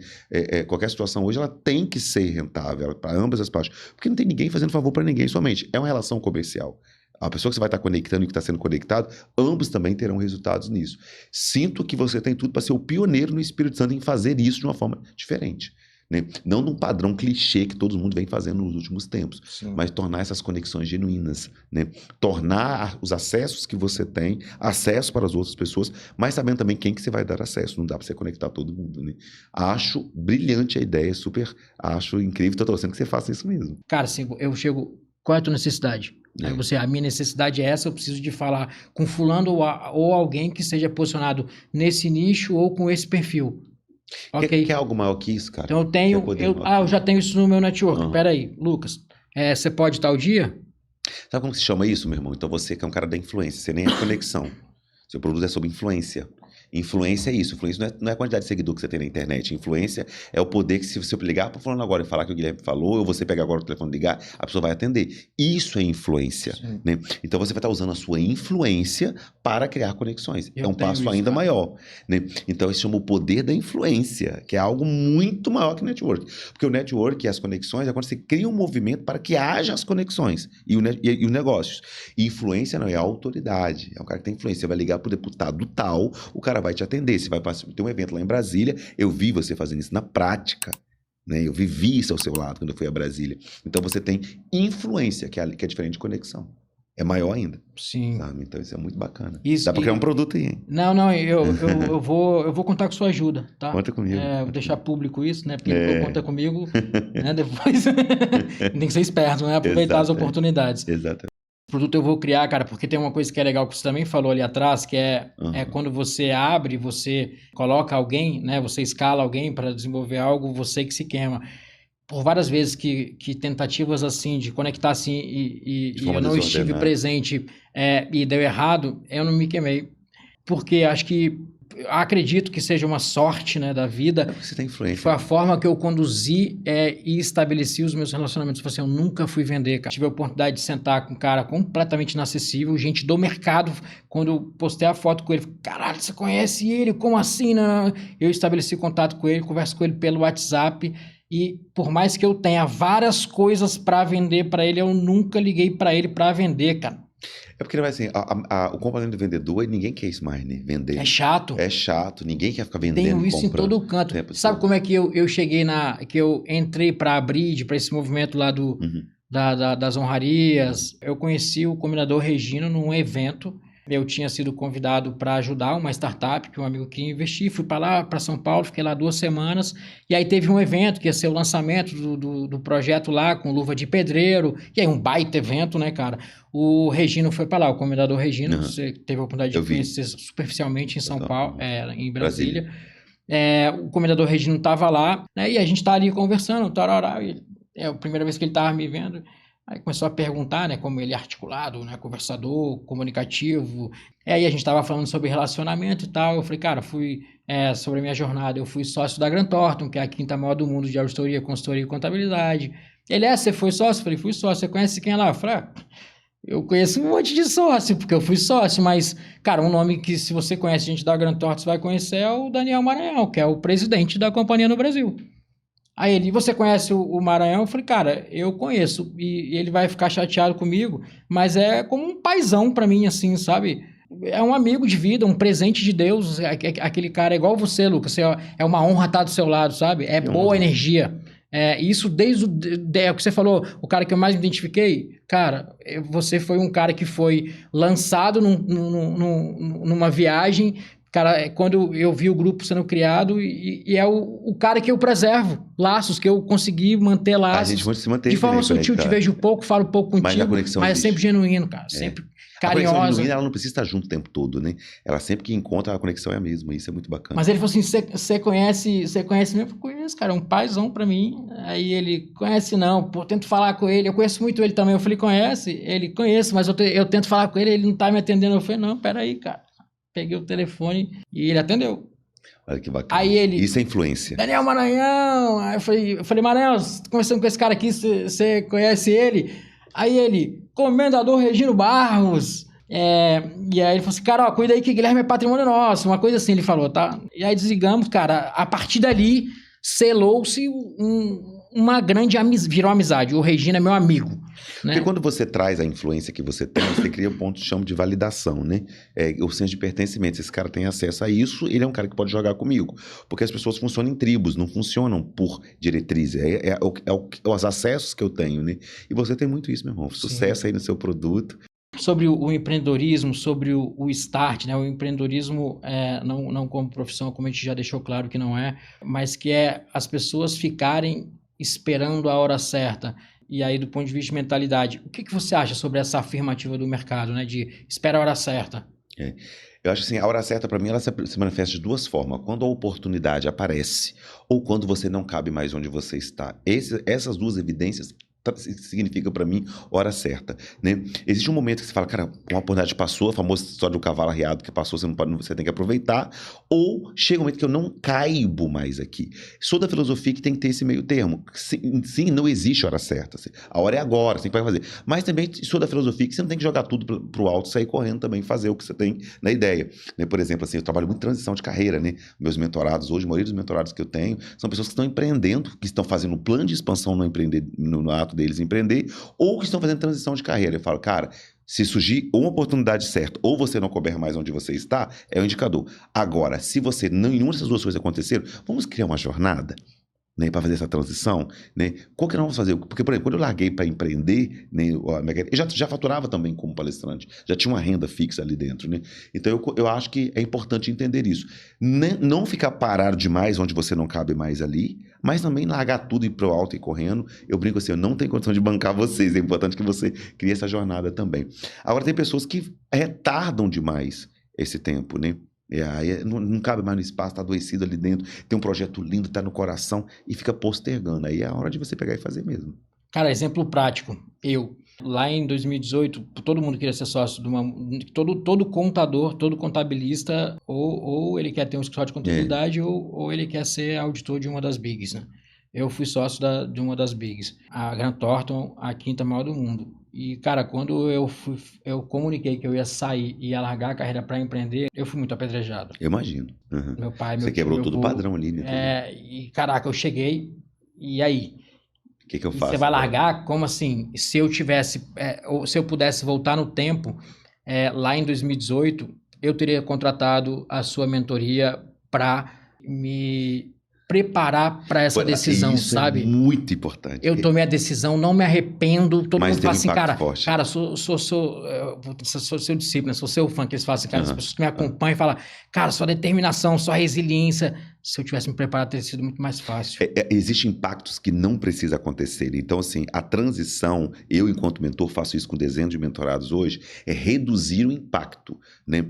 Speaker 3: Qualquer situação hoje, ela tem que ser rentável para ambas as partes. Porque não tem ninguém fazendo favor para ninguém somente. É uma relação comercial. A pessoa que você vai estar conectando e que está sendo conectado, ambos também terão resultados nisso. Sinto que você tem tudo para ser o pioneiro no Espírito Santo em fazer isso de uma forma diferente. Né? Não num padrão clichê que todo mundo vem fazendo nos últimos tempos,
Speaker 2: Sim.
Speaker 3: mas tornar essas conexões genuínas, né? Tornar os acessos que você tem, acesso para as outras pessoas, mas sabendo também quem que você vai dar acesso, não dá para você conectar todo mundo, né? Acho brilhante a ideia, acho incrível, estou torcendo que você faça isso mesmo.
Speaker 2: Cara, assim, eu chego, qual é a tua necessidade? Aí a minha necessidade é essa, eu preciso de falar com fulano ou alguém que seja posicionado nesse nicho ou com esse perfil.
Speaker 3: Quer algo maior que isso, cara?
Speaker 2: Então eu já tenho isso no meu network. Pera aí, Lucas, você pode tal dia?
Speaker 3: Sabe como se chama isso, meu irmão? Então você que é um cara da influência, você nem é conexão. Seu produto é sobre influência. Influência é isso. Influência não é a quantidade de seguidor que você tem na internet. Influência é o poder que, se você ligar para fulano agora e falar que o Guilherme falou, ou você pegar agora o telefone e ligar, a pessoa vai atender. Isso é influência. Né? Então você vai estar usando a sua influência para criar conexões. É um passo ainda maior. Né? Então isso chama o poder da influência, que é algo muito maior que o network. Porque o network e as conexões é quando você cria um movimento para que haja as conexões e os negócios. E influência não é autoridade. É um cara que tem influência. Você vai ligar para o deputado tal, o cara vai te atender. Você vai ter um evento lá em Brasília, eu vi você fazendo isso na prática, né? Eu vivi isso ao seu lado quando eu fui a Brasília. Então você tem influência, que é diferente de conexão. É maior ainda.
Speaker 2: Sim.
Speaker 3: Sabe? Então isso é muito bacana.
Speaker 2: Isso,
Speaker 3: dá pra criar um produto aí, hein?
Speaker 2: Não, eu vou contar com sua ajuda, tá?
Speaker 3: Conta comigo.
Speaker 2: Vou deixar público isso, né? Porque ele conta comigo, né? Depois tem que ser esperto, né? Aproveitar as oportunidades.
Speaker 3: Exatamente.
Speaker 2: O produto eu vou criar, cara, porque tem uma coisa que é legal que você também falou ali atrás, que é quando você abre, você coloca alguém, né? Você escala alguém para desenvolver algo, você que se queima. Por várias vezes que tentativas assim de conectar assim e eu não estive presente e deu errado, eu não me queimei. Porque acredito que seja uma sorte, né, da vida.
Speaker 3: Você tem influência.
Speaker 2: Foi a forma que eu conduzi e estabeleci os meus relacionamentos. Assim, eu nunca fui vender, cara. Tive a oportunidade de sentar com um cara completamente inacessível, gente do mercado. Quando eu postei a foto com ele, falei, caralho, você conhece ele? Como assim? Não? Eu estabeleci contato com ele, converso com ele pelo WhatsApp. E por mais que eu tenha várias coisas para vender para ele, eu nunca liguei para ele para vender, cara.
Speaker 3: É porque assim, o comportamento do vendedor, ninguém quer isso mais, né? Vender.
Speaker 2: É chato.
Speaker 3: É chato, ninguém quer ficar vendendo.
Speaker 2: Tenho isso comprando. Em todo canto. Sabe como é que eu cheguei que eu entrei para a Bride, para esse movimento lá das honrarias? Eu conheci o combinador Regino num evento. Eu tinha sido convidado para ajudar uma startup que um amigo queria investir. Fui para lá, para São Paulo, fiquei lá 2 semanas. E aí teve um evento que ia ser o lançamento do projeto lá, com luva de pedreiro. E aí um baita evento, né, cara? O Regino foi para lá, o comendador Regino. Você teve a oportunidade de conhecer superficialmente em São Paulo, em Brasília. O comendador Regino estava lá, né, e a gente tá ali conversando. É a primeira vez que ele estava me vendo. Aí começou a perguntar, né, como ele é articulado, né, conversador, comunicativo. Aí a gente estava falando sobre relacionamento e tal. Eu falei, cara, sobre a minha jornada, eu fui sócio da Grant Thornton, que é a 5ª maior do mundo de auditoria, consultoria e contabilidade. Ele, você foi sócio? Eu falei, fui sócio. Você conhece quem é lá? Eu falei, eu conheço um monte de sócio, porque eu fui sócio, mas, cara, um nome que se você conhece gente da Grant Thornton, você vai conhecer é o Daniel Maranhão, que é o presidente da companhia no Brasil. Aí ele, você conhece o Maranhão? Eu falei, cara, eu conheço, e ele vai ficar chateado comigo, mas é como um paizão pra mim, assim, sabe? É um amigo de vida, um presente de Deus, aquele cara é igual você, Lucas, é uma honra estar do seu lado, sabe? É boa energia. Isso desde o que você falou, o cara que eu mais me identifiquei, cara, você foi um cara que foi lançado numa viagem. Cara, quando eu vi o grupo sendo criado, e é o cara que eu preservo, laços, que eu consegui manter laços. A gente
Speaker 3: se mantém
Speaker 2: de forma sutil, te vejo pouco, falo pouco contigo, mas é sempre genuíno, cara, sempre carinhosa.
Speaker 3: A conexão genuína, ela não precisa estar junto o tempo todo, né? Ela sempre que encontra, a conexão é a mesma, isso é muito bacana.
Speaker 2: Mas ele falou assim, você conhece mesmo? Eu conheço, cara, é um paizão pra mim. Aí ele, conhece não, pô, tento falar com ele, eu conheço muito ele também. Eu falei, conhece? Ele, conheço, mas eu tento falar com ele não tá me atendendo. Eu falei, não, peraí, cara. Peguei o telefone e ele atendeu.
Speaker 3: Olha que bacana.
Speaker 2: Aí ele,
Speaker 3: isso é influência.
Speaker 2: Daniel Maranhão. Aí eu falei, Maranhão, conversando com esse cara aqui, você conhece ele? Aí ele, comendador Regino Barros. E aí ele falou assim, cara, ó, cuida aí que Guilherme é patrimônio nosso, uma coisa assim ele falou, tá? E aí desligamos, cara, a partir dali selou-se uma grande amizade, virou amizade, o Regina é meu amigo, né?
Speaker 3: Porque quando você traz a influência que você tem, você cria um ponto que chama de validação, né? O senso de pertencimento. Se esse cara tem acesso a isso, ele é um cara que pode jogar comigo. Porque as pessoas funcionam em tribos, não funcionam por diretrizes. Os acessos que eu tenho, né? E você tem muito isso, meu irmão. Sucesso
Speaker 2: Sim.
Speaker 3: aí no seu produto.
Speaker 2: Sobre o empreendedorismo, sobre o start, né? O empreendedorismo não como profissão, como a gente já deixou claro que não é, mas que é as pessoas ficarem esperando a hora certa. E aí, do ponto de vista de mentalidade, o que você acha sobre essa afirmativa do mercado, né? De espera a hora certa?
Speaker 3: Eu acho assim, a hora certa para mim ela se manifesta de duas formas. Quando a oportunidade aparece ou quando você não cabe mais onde você está. Essas duas evidências significa para mim hora certa, né? Existe um momento que você fala, cara, uma oportunidade passou, a famosa história do cavalo arriado que passou, você tem que aproveitar, ou chega um momento que eu não caibo mais aqui. Sou da filosofia que tem que ter esse meio termo. Sim, não existe hora certa. A hora é agora, você tem que fazer. Mas também sou da filosofia que você não tem que jogar tudo pro alto, sair correndo também, fazer o que você tem na ideia. Né? Por exemplo, assim, eu trabalho muito em transição de carreira, né? Meus mentorados hoje, a maioria dos mentorados que eu tenho, são pessoas que estão empreendendo, que estão fazendo um plano de expansão no ato deles empreender, ou que estão fazendo transição de carreira. Eu falo, cara, se surgir uma oportunidade certa, ou você não couber mais onde você está, é um indicador. Agora, se nenhuma dessas duas coisas aconteceram, vamos criar uma jornada, né, para fazer essa transição, né? Qual que nós vamos fazer? Porque, por exemplo, quando eu larguei para empreender, né, eu já faturava também como palestrante, já tinha uma renda fixa ali dentro, né? Então eu acho que é importante entender isso. Não ficar parado demais onde você não cabe mais ali, mas também largar tudo e ir pro alto e correndo. Eu brinco assim, eu não tenho condição de bancar vocês, é importante que você crie essa jornada também. Agora, tem pessoas que retardam demais esse tempo, né? Aí não cabe mais no espaço, tá adoecido ali dentro, tem um projeto lindo, tá no coração e fica postergando. Aí é a hora de você pegar e fazer mesmo.
Speaker 2: Cara, exemplo prático. Lá em 2018, todo mundo queria ser sócio de todo contador, todo contabilista, ou ele quer ter um escritório de contabilidade, ou ele quer ser auditor de uma das bigs, né? Eu fui sócio de uma das bigs, a Grant Thornton, a quinta maior do mundo. E, cara, quando eu comuniquei que eu ia sair e ia largar a carreira para empreender, eu fui muito apedrejado.
Speaker 3: Eu imagino. Uhum.
Speaker 2: Meu pai,
Speaker 3: Você quebrou todo o padrão ali, né?
Speaker 2: E, caraca, eu cheguei, e aí?
Speaker 3: O que eu faço?
Speaker 2: Você vai largar? Como assim? Se eu pudesse voltar no tempo, lá em 2018, eu teria contratado a sua mentoria para me preparar para essa decisão,
Speaker 3: isso
Speaker 2: sabe?
Speaker 3: É muito importante.
Speaker 2: Eu tomei a decisão, não me arrependo. Todo mundo fala assim, cara, sou seu discípulo, né? Sou seu fã, que eles falam assim, cara, as pessoas que me acompanham falam, cara, sua determinação, sua resiliência. Se eu tivesse me preparado, teria sido muito mais fácil.
Speaker 3: Existem impactos que não precisam acontecer. Então, assim, a transição, eu, enquanto mentor, faço isso com dezenas de mentorados hoje, é reduzir o impacto, né?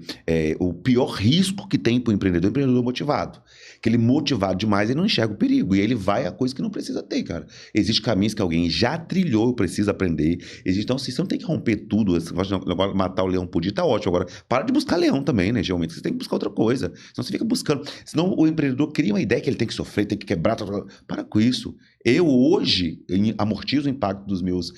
Speaker 3: O pior risco que tem para o empreendedor é o empreendedor motivado. Que ele motivado demais, ele não enxerga o perigo. E ele vai a coisa que não precisa ter, cara. Existem caminhos que alguém já trilhou, precisa aprender. Então, assim, você não tem que romper tudo. Agora, matar o leão por dia tá ótimo. Agora, para de buscar leão também, né? Geralmente, você tem que buscar outra coisa. Senão você fica buscando. Senão o empreendedor cria uma ideia que ele tem que sofrer, tem que quebrar. Para com isso. Eu hoje amortizo o impacto dos meus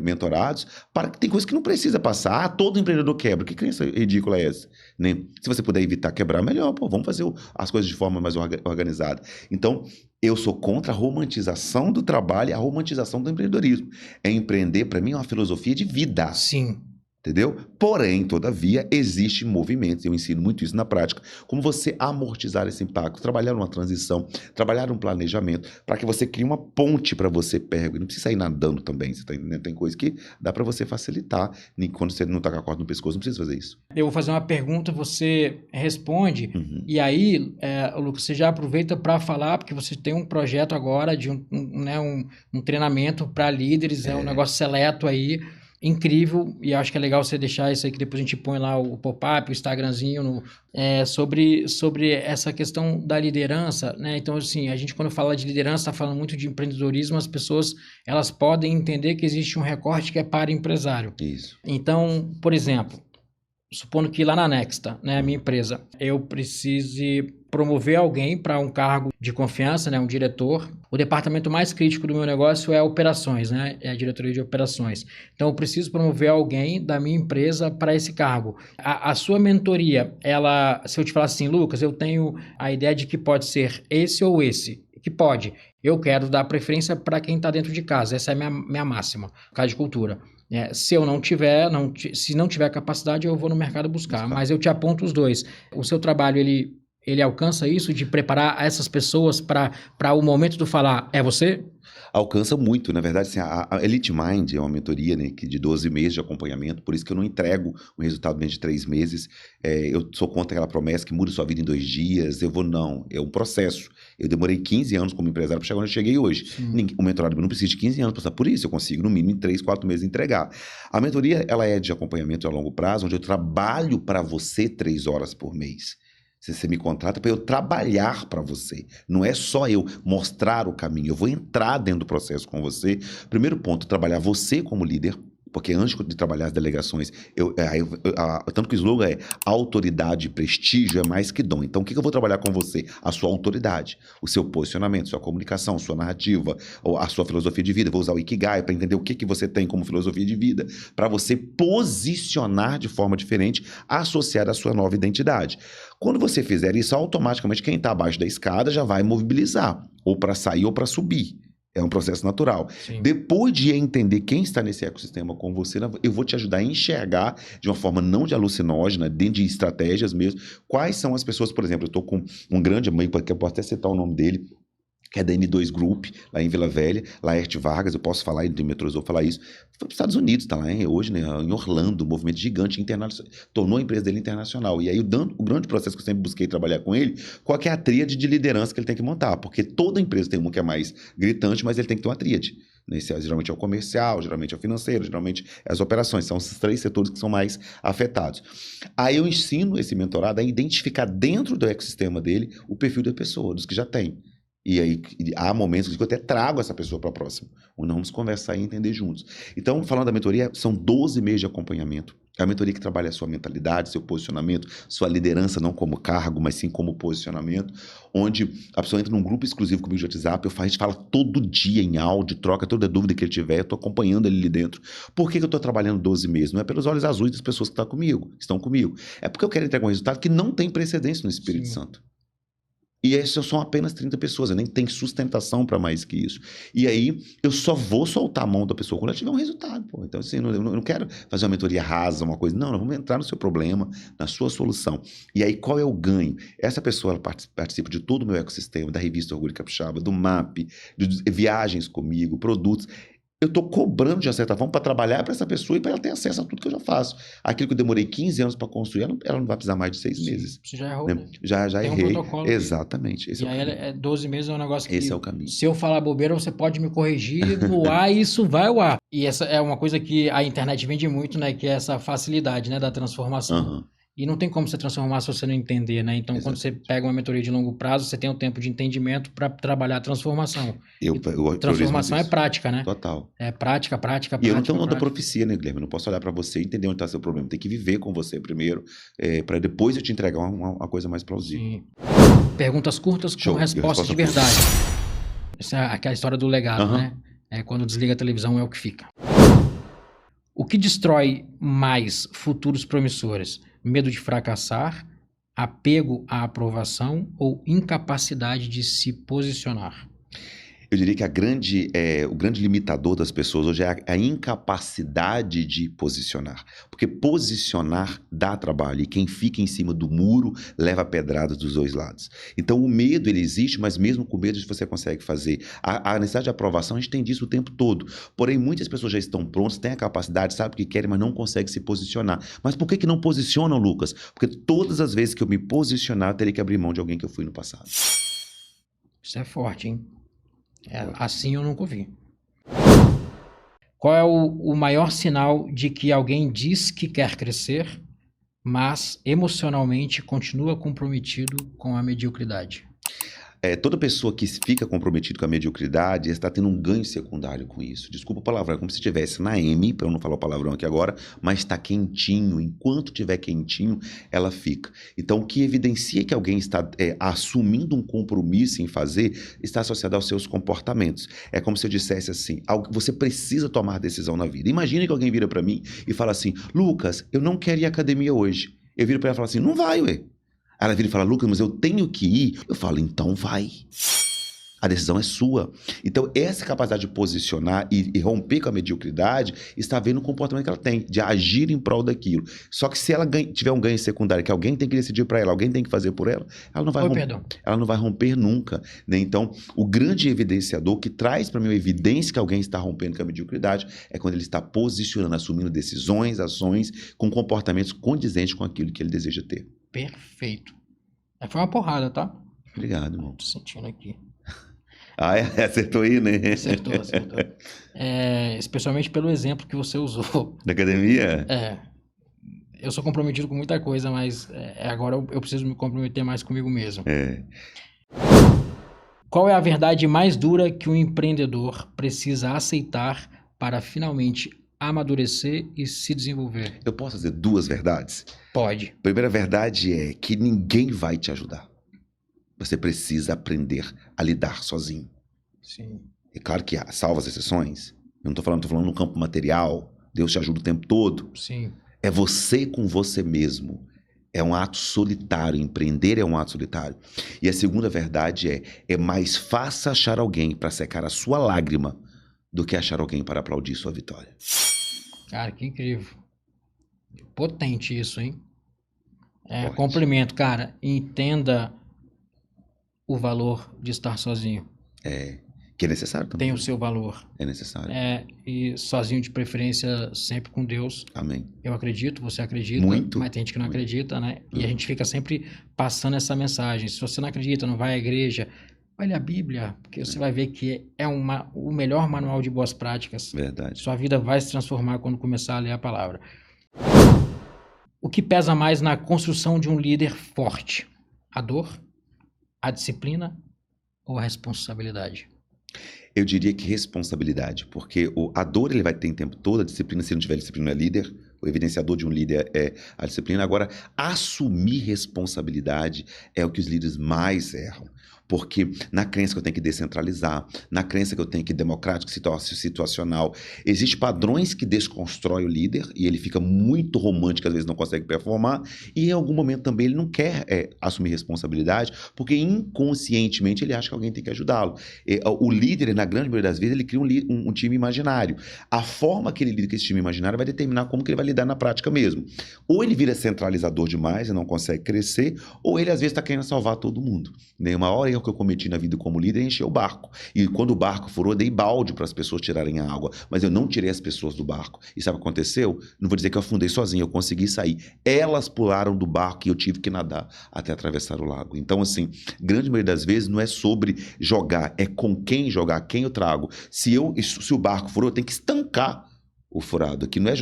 Speaker 3: mentorados para que tem coisa que não precisa passar. Todo empreendedor quebra. Que crença ridícula é essa? Né? Se você puder evitar quebrar, melhor. Pô, vamos fazer as coisas de forma mais organizada. Então, eu sou contra a romantização do trabalho e a romantização do empreendedorismo. Empreender, para mim, é uma filosofia de vida.
Speaker 2: Sim.
Speaker 3: Entendeu? Porém, todavia, existem movimentos, eu ensino muito isso na prática, como você amortizar esse impacto, trabalhar uma transição, trabalhar um planejamento, para que você crie uma ponte para você pegar. Não precisa sair nadando também, você tem coisa que dá para você facilitar. Quando você não está com a corda no pescoço, não precisa fazer isso.
Speaker 2: Eu vou fazer uma pergunta, você responde, e aí, Lucas, você já aproveita para falar, porque você tem um projeto agora de um treinamento para líderes, um negócio seleto aí, incrível, e acho que é legal você deixar isso aí, que depois a gente põe lá o pop-up, o Instagramzinho, sobre essa questão da liderança, né? Então, assim, a gente quando fala de liderança, está falando muito de empreendedorismo, as pessoas, elas podem entender que existe um recorte que é para empresário.
Speaker 3: Isso.
Speaker 2: Então, por exemplo, supondo que lá na Nexta, né, a minha empresa, eu precise promover alguém para um cargo de confiança, né, um diretor. O departamento mais crítico do meu negócio é operações, né, é a diretoria de operações. Então, eu preciso promover alguém da minha empresa para esse cargo. A sua mentoria, ela, se eu te falar assim, Lucas, eu tenho a ideia de que pode ser esse ou esse, que pode. Eu quero dar preferência para quem está dentro de casa. Essa é a minha máxima, caso de cultura. Se eu não tiver, se não tiver capacidade, eu vou no mercado buscar. Mas eu te aponto os dois. O seu trabalho, ele alcança isso de preparar essas pessoas para o momento do falar, é você?
Speaker 3: Alcança muito, na verdade, assim, a Elite Mind é uma mentoria, né, de 12 meses de acompanhamento, por isso que eu não entrego um resultado dentro de 3 meses. Eu sou contra aquela promessa que muda sua vida em 2 dias, não, é um processo. Eu demorei 15 anos como empresário para chegar onde eu cheguei hoje. O mentorado não precisa de 15 anos para passar por isso, eu consigo no mínimo em 3, 4 meses entregar. A mentoria, ela é de acompanhamento a longo prazo, onde eu trabalho para você 3 horas por mês. Você me contrata para eu trabalhar para você. Não é só eu mostrar o caminho. Eu vou entrar dentro do processo com você. Primeiro ponto, trabalhar você como líder. Porque antes de trabalhar as delegações, tanto que o slogan é autoridade e prestígio é mais que dom. Então, o que eu vou trabalhar com você? A sua autoridade, o seu posicionamento, sua comunicação, sua narrativa, a sua filosofia de vida. Vou usar o Ikigai para entender o que você tem como filosofia de vida, para você posicionar de forma diferente, associada à sua nova identidade. Quando você fizer isso, automaticamente quem está abaixo da escada já vai mobilizar, ou para sair ou para subir. É um processo natural.
Speaker 2: Sim.
Speaker 3: Depois de entender quem está nesse ecossistema com você, eu vou te ajudar a enxergar de uma forma não de alucinógena, dentro de estratégias mesmo, quais são as pessoas, por exemplo, eu estou com um grande amigo, que eu posso até citar o nome dele, que é da N2 Group, lá em Vila Velha, Laerte Vargas, eu posso falar, de metrôs, vou falar isso. Foi para os Estados Unidos, tá lá hoje, né, em Orlando, um movimento gigante internacional, tornou a empresa dele internacional. E aí o grande processo que eu sempre busquei trabalhar com ele, qual que é a tríade de liderança que ele tem que montar? Porque toda empresa tem uma que é mais gritante, mas ele tem que ter uma tríade. Geralmente é o comercial, geralmente é o financeiro, geralmente é as operações. São esses 3 setores que são mais afetados. Aí eu ensino esse mentorado a identificar dentro do ecossistema dele o perfil da pessoa, dos que já tem. E aí há momentos que eu até trago essa pessoa para a próxima, onde nós vamos conversar e entender juntos. Então, falando da mentoria, são 12 meses de acompanhamento. É a mentoria que trabalha a sua mentalidade, seu posicionamento, sua liderança, não como cargo, mas sim como posicionamento, onde a pessoa entra num grupo exclusivo comigo de WhatsApp, a gente fala todo dia em áudio, troca toda dúvida que ele tiver, eu estou acompanhando ele ali dentro. Por que eu estou trabalhando 12 meses? Não é pelos olhos azuis das pessoas que estão comigo. É porque eu quero entregar um resultado que não tem precedência no Espírito Santo. E aí são apenas 30 pessoas, eu nem tenho sustentação para mais que isso. E aí eu só vou soltar a mão da pessoa quando ela tiver um resultado. Pô. Então assim, eu não quero fazer uma mentoria rasa, uma coisa. Não, nós vamos entrar no seu problema, na sua solução. E aí qual é o ganho? Essa pessoa ela participa de todo o meu ecossistema, da revista Orgulho Capixaba, do MAP, de viagens comigo, produtos. Eu estou cobrando de uma certa forma para trabalhar para essa pessoa e para ela ter acesso a tudo que eu já faço. Aquilo que eu demorei 15 anos para construir, ela não vai precisar mais de 6 meses.
Speaker 2: Você já errou.
Speaker 3: Né? Já
Speaker 2: tem
Speaker 3: errei.
Speaker 2: Um protocolo.
Speaker 3: Exatamente. Esse
Speaker 2: e aí 12 meses é um negócio que...
Speaker 3: Esse é o caminho.
Speaker 2: Se eu falar bobeira, você pode me corrigir no ar e isso vai ao ar. E essa é uma coisa que a internet vende muito, né? Que é essa facilidade, né? Da transformação.
Speaker 3: Uhum.
Speaker 2: E não tem como você transformar se você não entender, né? Então, quando você pega uma mentoria de longo prazo, você tem um tempo de entendimento para trabalhar a transformação. Transformação é prática, né?
Speaker 3: Total.
Speaker 2: É prática.
Speaker 3: E eu não tenho da profecia, né, Guilherme? Eu não posso olhar para você e entender onde está seu problema. Tem que viver com você primeiro, para depois eu te entregar uma coisa mais plausível.
Speaker 2: Sim. Perguntas curtas com respostas de verdade. Essa é aquela história do legado, né? Quando desliga a televisão é o que fica. O que destrói mais futuros promissores? Medo de fracassar, apego à aprovação ou incapacidade de se posicionar?
Speaker 3: Eu diria que o grande limitador das pessoas hoje é a incapacidade de posicionar. Porque posicionar dá trabalho e quem fica em cima do muro leva pedradas dos 2 lados. Então o medo ele existe, mas mesmo com medo você consegue fazer. A necessidade de aprovação, a gente tem disso o tempo todo. Porém, muitas pessoas já estão prontas, têm a capacidade, sabem o que querem, mas não conseguem se posicionar. Mas por que não posicionam, Lucas? Porque todas as vezes que eu me posicionar, eu terei que abrir mão de alguém que eu fui no passado.
Speaker 2: Isso é forte, hein? Assim eu nunca ouvi. Qual é o maior sinal de que alguém diz que quer crescer, mas emocionalmente continua comprometido com a mediocridade?
Speaker 3: Toda pessoa que fica comprometida com a mediocridade está tendo um ganho secundário com isso. Desculpa o palavrão, é como se estivesse na M, para eu não falar o palavrão aqui agora, mas está quentinho. Enquanto estiver quentinho, ela fica. Então, o que evidencia que alguém está assumindo um compromisso em fazer está associado aos seus comportamentos. É como se eu dissesse assim, você precisa tomar decisão na vida. Imagine que alguém vira para mim e fala assim, Lucas, eu não quero ir à academia hoje. Eu viro para ela e falo assim, não vai, ué. Ela vira e fala, Lucas, mas eu tenho que ir. Eu falo, então vai. A decisão é sua. Então, essa capacidade de posicionar e romper com a mediocridade está vendo o comportamento que ela tem, de agir em prol daquilo. Só que se ela tiver um ganho secundário, que alguém tem que decidir para ela, alguém tem que fazer por ela, ela não vai romper nunca. Né? Então, o grande evidenciador que traz para mim a evidência que alguém está rompendo com a mediocridade é quando ele está posicionando, assumindo decisões, ações, com comportamentos condizentes com aquilo que ele deseja ter.
Speaker 2: Perfeito. Foi uma porrada, tá?
Speaker 3: Obrigado, irmão.
Speaker 2: Tô sentindo aqui.
Speaker 3: Acertou aí, né?
Speaker 2: Acertou. Especialmente pelo exemplo que você usou.
Speaker 3: Da academia?
Speaker 2: Eu sou comprometido com muita coisa, mas agora eu preciso me comprometer mais comigo mesmo. Qual é a verdade mais dura que um empreendedor precisa aceitar para finalmente amadurecer e se desenvolver?
Speaker 3: Eu posso dizer 2 verdades?
Speaker 2: Pode.
Speaker 3: A primeira verdade é que ninguém vai te ajudar. Você precisa aprender a lidar sozinho.
Speaker 2: Sim.
Speaker 3: É claro que há salvas exceções. Eu não estou falando no campo material. Deus te ajuda o tempo todo.
Speaker 2: Sim.
Speaker 3: É você com você mesmo. É um ato solitário. Empreender é um ato solitário. E a segunda verdade é mais fácil achar alguém para secar a sua lágrima do que achar alguém para aplaudir sua vitória.
Speaker 2: Cara, que incrível. Potente isso, hein? Complemento, cara. Entenda o valor de estar sozinho.
Speaker 3: Que é necessário também.
Speaker 2: Tem o seu valor.
Speaker 3: É necessário.
Speaker 2: E sozinho de preferência sempre com Deus.
Speaker 3: Amém.
Speaker 2: Eu acredito, você acredita.
Speaker 3: Muito.
Speaker 2: Mas tem gente que não acredita, né? E a gente fica sempre passando essa mensagem. Se você não acredita, não vai à igreja, vai ler a Bíblia, porque você vai ver que é o melhor manual de boas práticas.
Speaker 3: Verdade.
Speaker 2: Sua vida vai se transformar quando começar a ler a palavra. O que pesa mais na construção de um líder forte? A dor, a disciplina ou a responsabilidade?
Speaker 3: Eu diria que responsabilidade, porque a dor ele vai ter em tempo todo, a disciplina, se não tiver disciplina, é líder. O evidenciador de um líder é a disciplina. Agora, assumir responsabilidade é o que os líderes mais erram. Porque na crença que eu tenho que descentralizar, na crença que eu tenho que democrático, situacional, existem padrões que desconstrói o líder e ele fica muito romântico, às vezes não consegue performar, e em algum momento também ele não quer assumir responsabilidade, porque inconscientemente ele acha que alguém tem que ajudá-lo. O líder, na grande maioria das vezes, ele cria um time imaginário. A forma que ele lida com esse time imaginário vai determinar como que ele vai lidar na prática mesmo. Ou ele vira centralizador demais e não consegue crescer, ou ele às vezes está querendo salvar todo mundo. Nenhuma hora que eu cometi na vida como líder é encher o barco. E quando o barco furou, eu dei balde para as pessoas tirarem a água. Mas eu não tirei as pessoas do barco. E sabe o que aconteceu? Não vou dizer que eu afundei sozinho, eu consegui sair. Elas pularam do barco e eu tive que nadar até atravessar o lago. Então, assim, grande maioria das vezes não é sobre jogar, é com quem jogar, quem eu trago. Se o barco furou, eu tenho que estancar o furado, que não é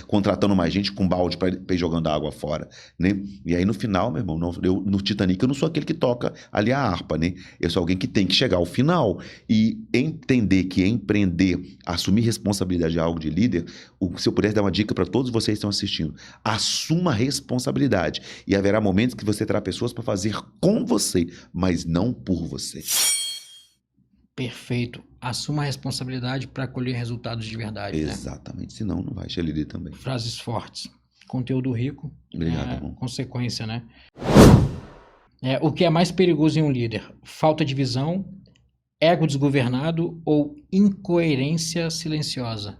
Speaker 3: contratando mais gente com balde para ir jogando a água fora, né? E aí no final, meu irmão, no Titanic eu não sou aquele que toca ali a harpa, né? Eu sou alguém que tem que chegar ao final e entender que empreender, assumir responsabilidade é algo de líder. Se eu pudesse dar uma dica para todos vocês que estão assistindo, assuma a responsabilidade e haverá momentos que você terá pessoas para fazer com você, mas não por você.
Speaker 2: Perfeito. Assuma a responsabilidade para colher resultados de verdade.
Speaker 3: Exatamente. Né? Senão não vai ser líder também.
Speaker 2: Frases fortes. Conteúdo rico.
Speaker 3: Obrigado, irmão.
Speaker 2: Consequência, né? O que é mais perigoso em um líder? Falta de visão, ego desgovernado ou incoerência silenciosa?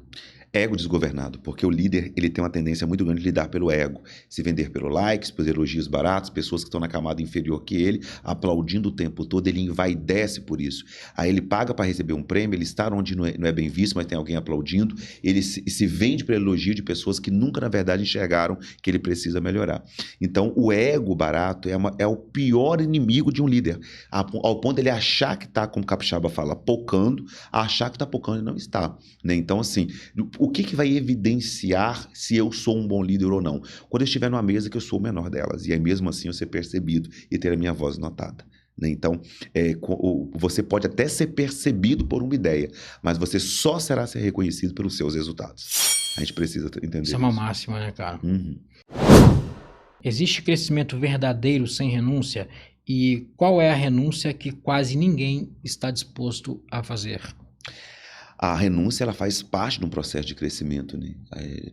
Speaker 3: Ego desgovernado, porque o líder ele tem uma tendência muito grande de lidar pelo ego, se vender pelo likes, pelos elogios baratos, pessoas que estão na camada inferior que ele, aplaudindo o tempo todo, ele envaidece por isso. Aí ele paga para receber um prêmio, ele está onde não é bem visto, mas tem alguém aplaudindo, ele se vende pelo elogio de pessoas que nunca, na verdade, enxergaram que ele precisa melhorar. Então, o ego barato é o pior inimigo de um líder, ao ponto de ele achar que está, como o Capixaba fala, pocando, achar que está pocando e não está. Né? Então, assim, o que vai evidenciar se eu sou um bom líder ou não? Quando eu estiver numa mesa que eu sou o menor delas, e aí mesmo assim eu ser percebido e ter a minha voz notada. né? Então, você pode até ser percebido por uma ideia, mas você só será ser reconhecido pelos seus resultados. A gente precisa entender isso.
Speaker 2: Isso é uma máxima, né, cara?
Speaker 3: Uhum.
Speaker 2: Existe crescimento verdadeiro sem renúncia? E qual é a renúncia que quase ninguém está disposto a fazer?
Speaker 3: A renúncia, ela faz parte de um processo de crescimento, né?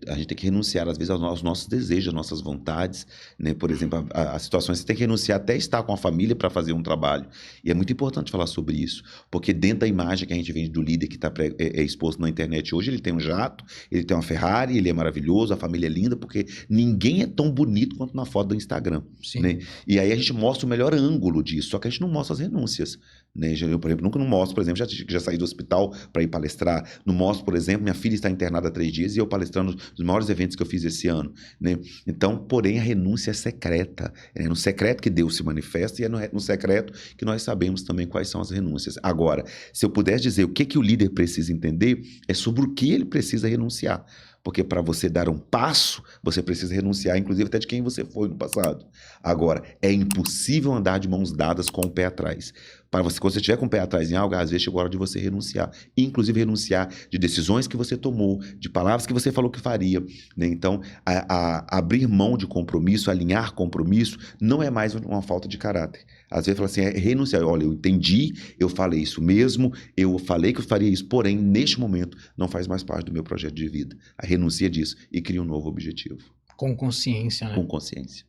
Speaker 3: A gente tem que renunciar, às vezes, aos nossos desejos, às nossas vontades, né? Por exemplo, as situações, você tem que renunciar até estar com a família para fazer um trabalho. E é muito importante falar sobre isso, porque dentro da imagem que a gente vende do líder que está exposto na internet hoje, ele tem um jato, ele tem uma Ferrari, ele é maravilhoso, a família é linda, porque ninguém é tão bonito quanto na foto do Instagram, né? E aí a gente mostra o melhor ângulo disso, só que a gente não mostra as renúncias, né? Eu, por exemplo, nunca não mostro, por exemplo, já saí do hospital para ir palestrar. Não mostro, por exemplo, minha filha está internada há 3 dias e eu palestrando nos maiores eventos que eu fiz esse ano, né? Então, porém, a renúncia é secreta. É no secreto que Deus se manifesta e é no secreto que nós sabemos também quais são as renúncias. Agora, se eu pudesse dizer o que o líder precisa entender, é sobre o que ele precisa renunciar. Porque para você dar um passo, você precisa renunciar, inclusive até de quem você foi no passado. Agora, é impossível andar de mãos dadas com o pé atrás. Para você, quando você estiver com o pé atrás em algo, às vezes chegou a hora de você renunciar. Inclusive renunciar de decisões que você tomou, de palavras que você falou que faria, né? Então, abrir mão de compromisso, alinhar compromisso, não é mais uma falta de caráter. Às vezes fala assim, renunciar. Olha, eu entendi, eu falei isso mesmo, eu falei que eu faria isso, porém, neste momento, não faz mais parte do meu projeto de vida. Aí renuncia disso e cria um novo objetivo.
Speaker 2: Com consciência, né?
Speaker 3: Com consciência.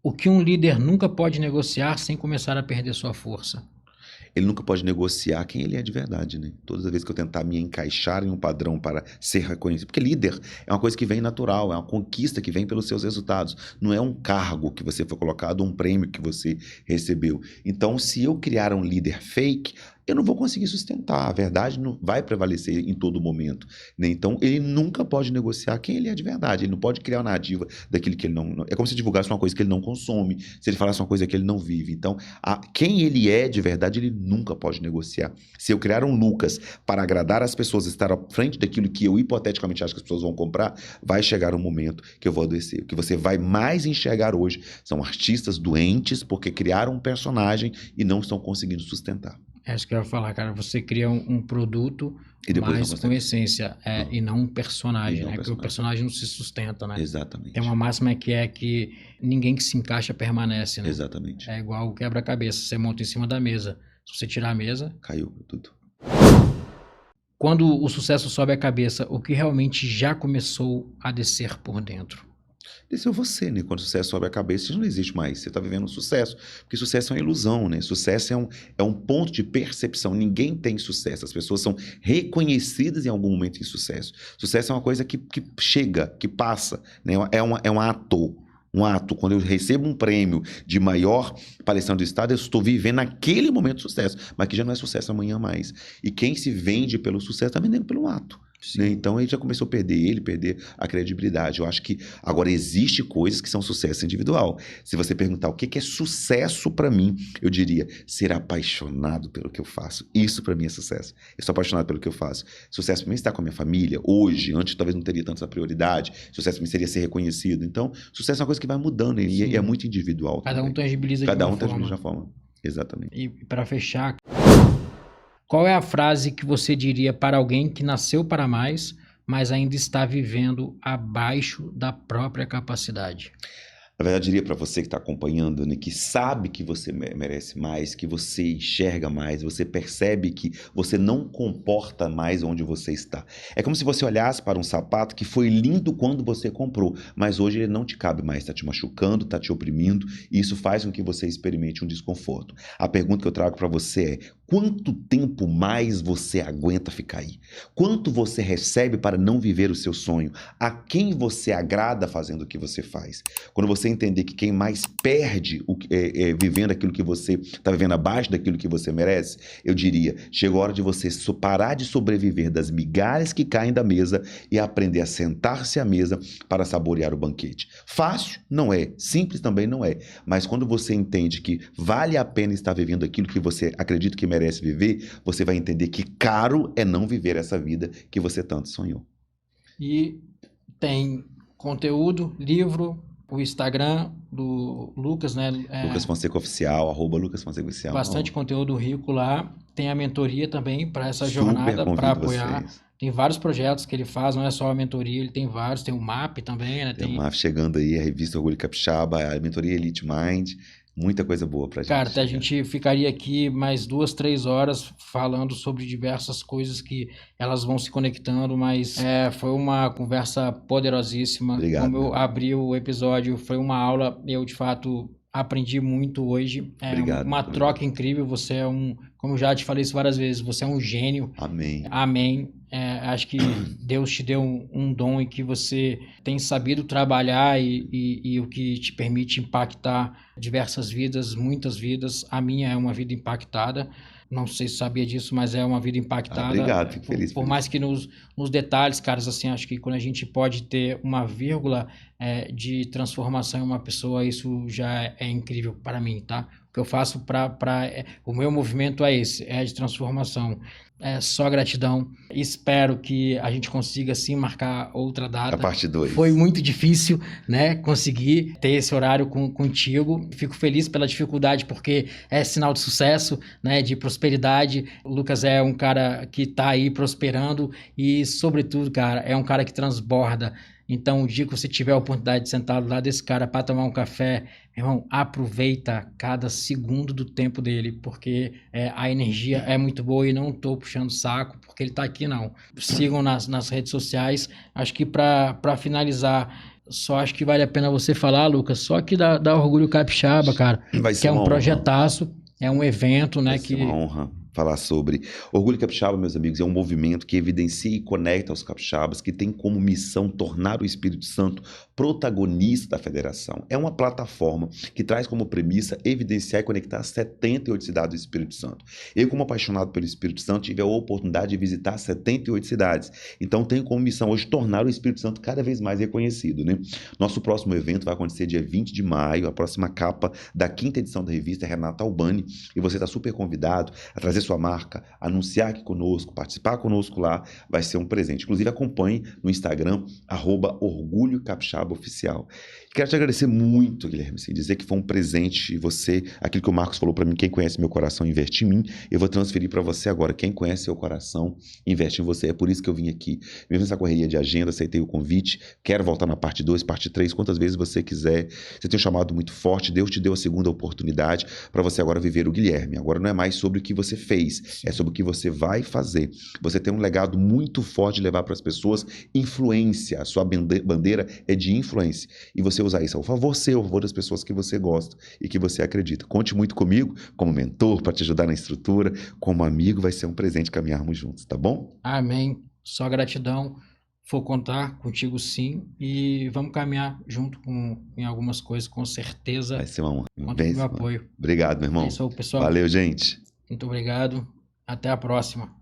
Speaker 2: O que um líder nunca pode negociar sem começar a perder sua força?
Speaker 3: Ele nunca pode negociar quem ele é de verdade, né? Todas as vezes que eu tentar me encaixar em um padrão para ser reconhecido, porque líder é uma coisa que vem natural, é uma conquista que vem pelos seus resultados, não é um cargo que você foi colocado, um prêmio que você recebeu. Então, se eu criar um líder fake, eu não vou conseguir sustentar, a verdade não vai prevalecer em todo momento, né? Então, ele nunca pode negociar quem ele é de verdade, ele não pode criar uma narrativa daquilo que ele não... É como se divulgasse uma coisa que ele não consome, se ele falasse uma coisa que ele não vive. Então, quem ele é de verdade, ele nunca pode negociar. Se eu criar um Lucas para agradar as pessoas, estar à frente daquilo que eu hipoteticamente acho que as pessoas vão comprar, vai chegar um momento que eu vou adoecer. O que você vai mais enxergar hoje são artistas doentes porque criaram um personagem e não estão conseguindo sustentar.
Speaker 2: É isso que eu ia falar, cara. Você cria um produto, mas com essência, e não um personagem, né? Porque o personagem não se sustenta, né?
Speaker 3: Exatamente.
Speaker 2: Tem uma máxima que é que ninguém que se encaixa permanece, né?
Speaker 3: Exatamente.
Speaker 2: É igual o quebra-cabeça. Você monta em cima da mesa. Se você tirar a mesa...
Speaker 3: Caiu tudo.
Speaker 2: Quando o sucesso sobe a cabeça, o que realmente já começou a descer por dentro?
Speaker 3: Desceu você, né? Quando o sucesso sobe a cabeça, isso não existe mais. Você está vivendo um sucesso. Porque sucesso é uma ilusão, né? Sucesso é um ponto de percepção. Ninguém tem sucesso. As pessoas são reconhecidas em algum momento em sucesso. Sucesso é uma coisa que chega, que passa, né? É um ato. Um ato. Quando eu recebo um prêmio de maior palestrante do estado, eu estou vivendo naquele momento de sucesso. Mas que já não é sucesso amanhã mais. E quem se vende pelo sucesso está vendendo pelo ato. Né? Então ele já começou a perder a credibilidade. Eu acho que agora existe coisas que são sucesso individual. Se você perguntar o que é sucesso para mim, eu diria ser apaixonado pelo que eu faço. Isso para mim é sucesso. Eu sou apaixonado pelo que eu faço. Sucesso para mim é estar com a minha família hoje. Antes talvez não teria tanta prioridade. Sucesso para mim seria ser reconhecido. Então sucesso é uma coisa que vai mudando e é muito individual.
Speaker 2: Cada um tangibiliza
Speaker 3: de uma forma. Exatamente.
Speaker 2: E para fechar, qual é a frase que você diria para alguém que nasceu para mais, mas ainda está vivendo abaixo da própria capacidade?
Speaker 3: Na verdade, eu diria para você que está acompanhando, né, que sabe que você merece mais, que você enxerga mais, você percebe que você não comporta mais onde você está. É como se você olhasse para um sapato que foi lindo quando você comprou, mas hoje ele não te cabe mais, está te machucando, está te oprimindo, e isso faz com que você experimente um desconforto. A pergunta que eu trago para você é: quanto tempo mais você aguenta ficar aí? Quanto você recebe para não viver o seu sonho? A quem você agrada fazendo o que você faz? Quando você entender que quem mais perde vivendo aquilo que você está vivendo abaixo daquilo que você merece, eu diria, chegou a hora de você parar de sobreviver das migalhas que caem da mesa e aprender a sentar-se à mesa para saborear o banquete. Fácil? Não é. Simples também não é. Mas quando você entende que vale a pena estar vivendo aquilo que você acredita que merece viver, você vai entender que caro é não viver essa vida que você tanto sonhou.
Speaker 2: E tem conteúdo, livro, o Instagram, do Lucas, né?
Speaker 3: Lucas Fonseca Oficial, @LucasFonsecaOficial.
Speaker 2: Bastante conteúdo rico lá. Tem a mentoria também para essa
Speaker 3: Super
Speaker 2: jornada, para
Speaker 3: convido
Speaker 2: apoiar.
Speaker 3: vocês.
Speaker 2: Tem vários projetos que ele faz, não é só a mentoria, ele tem vários. Tem o MAP também, né?
Speaker 3: Tem uma chegando aí, a revista Orgulho Capixaba, a mentoria Elite Mind, muita coisa boa pra gente.
Speaker 2: Cara, até a gente ficaria aqui mais 2, 3 horas falando sobre diversas coisas que elas vão se conectando, mas foi uma conversa poderosíssima.
Speaker 3: Obrigado.
Speaker 2: Como eu abri o episódio, foi uma aula, eu de fato aprendi muito hoje.
Speaker 3: Obrigado.
Speaker 2: Uma troca incrível, você é como eu já te falei isso várias vezes, você é um gênio.
Speaker 3: Amém.
Speaker 2: Amém. Acho que Deus te deu um dom e que você tem sabido trabalhar e o que te permite impactar diversas vidas, muitas vidas. A minha é uma vida impactada. Não sei se sabia disso, mas é uma vida impactada.
Speaker 3: Obrigado, fico feliz.
Speaker 2: Por mais que nos detalhes, caras, assim, acho que quando a gente pode ter uma vírgula de transformação em uma pessoa, isso já é incrível para mim, tá? O que eu faço o meu movimento é esse, é de transformação. É só gratidão. Espero que a gente consiga sim marcar outra data.
Speaker 3: A parte 2.
Speaker 2: Foi muito difícil, né, conseguir ter esse horário contigo. Fico feliz pela dificuldade porque é sinal de sucesso, né, de prosperidade. O Lucas é um cara que tá aí prosperando e, sobretudo, cara, é um cara que transborda. Então, o dia que você tiver a oportunidade de sentar do lado desse cara para tomar um café, irmão, aproveita cada segundo do tempo dele, porque a energia é muito boa e não estou puxando saco, porque ele está aqui, não. Sigam nas redes sociais. Acho que para finalizar, só acho que vale a pena você falar, Lucas, só que da Orgulho Capixaba, cara, que é um projetaço, é um evento, né?
Speaker 3: Vai ser uma honra falar sobre Orgulho Capixaba, meus amigos. É um movimento que evidencia e conecta os capixabas, que tem como missão tornar o Espírito Santo protagonista da federação. É uma plataforma que traz como premissa evidenciar e conectar 78 cidades do Espírito Santo. Eu, como apaixonado pelo Espírito Santo, tive a oportunidade de visitar 78 cidades. Então, tenho como missão hoje tornar o Espírito Santo cada vez mais reconhecido, né? Nosso próximo evento vai acontecer dia 20 de maio. A próxima capa da 5ª edição da revista é Renata Albani. E você está super convidado a trazer sua marca, anunciar aqui conosco, participar conosco lá, vai ser um presente. Inclusive, acompanhe no Instagram, @Orgulho Capixaba Oficial. Quero te agradecer muito, Guilherme, sem dizer que foi um presente você, aquilo que o Marcos falou para mim, quem conhece meu coração, investe em mim, eu vou transferir para você agora. Quem conhece seu coração, investe em você. É por isso que eu vim aqui. Mesmo nessa correria de agenda, aceitei o convite, quero voltar na parte 2, parte 3, quantas vezes você quiser. Você tem um chamado muito forte, Deus te deu a segunda oportunidade para você agora viver o Guilherme. Agora não é mais sobre o que você fez, é sobre o que você vai fazer. Você tem um legado muito forte de levar para as pessoas influência. A sua bandeira é de influência. E você usar isso ao favor seu, ao favor das pessoas que você gosta e que você acredita. Conte muito comigo como mentor para te ajudar na estrutura, como amigo, vai ser um presente caminharmos juntos, tá bom?
Speaker 2: Amém. Só gratidão. Vou contar contigo sim e vamos caminhar junto em algumas coisas, com certeza.
Speaker 3: Vai ser uma honra.
Speaker 2: Conta com o meu apoio.
Speaker 3: Obrigado, meu irmão.
Speaker 2: É isso aí, pessoal.
Speaker 3: Valeu, gente.
Speaker 2: Muito obrigado. Até a próxima.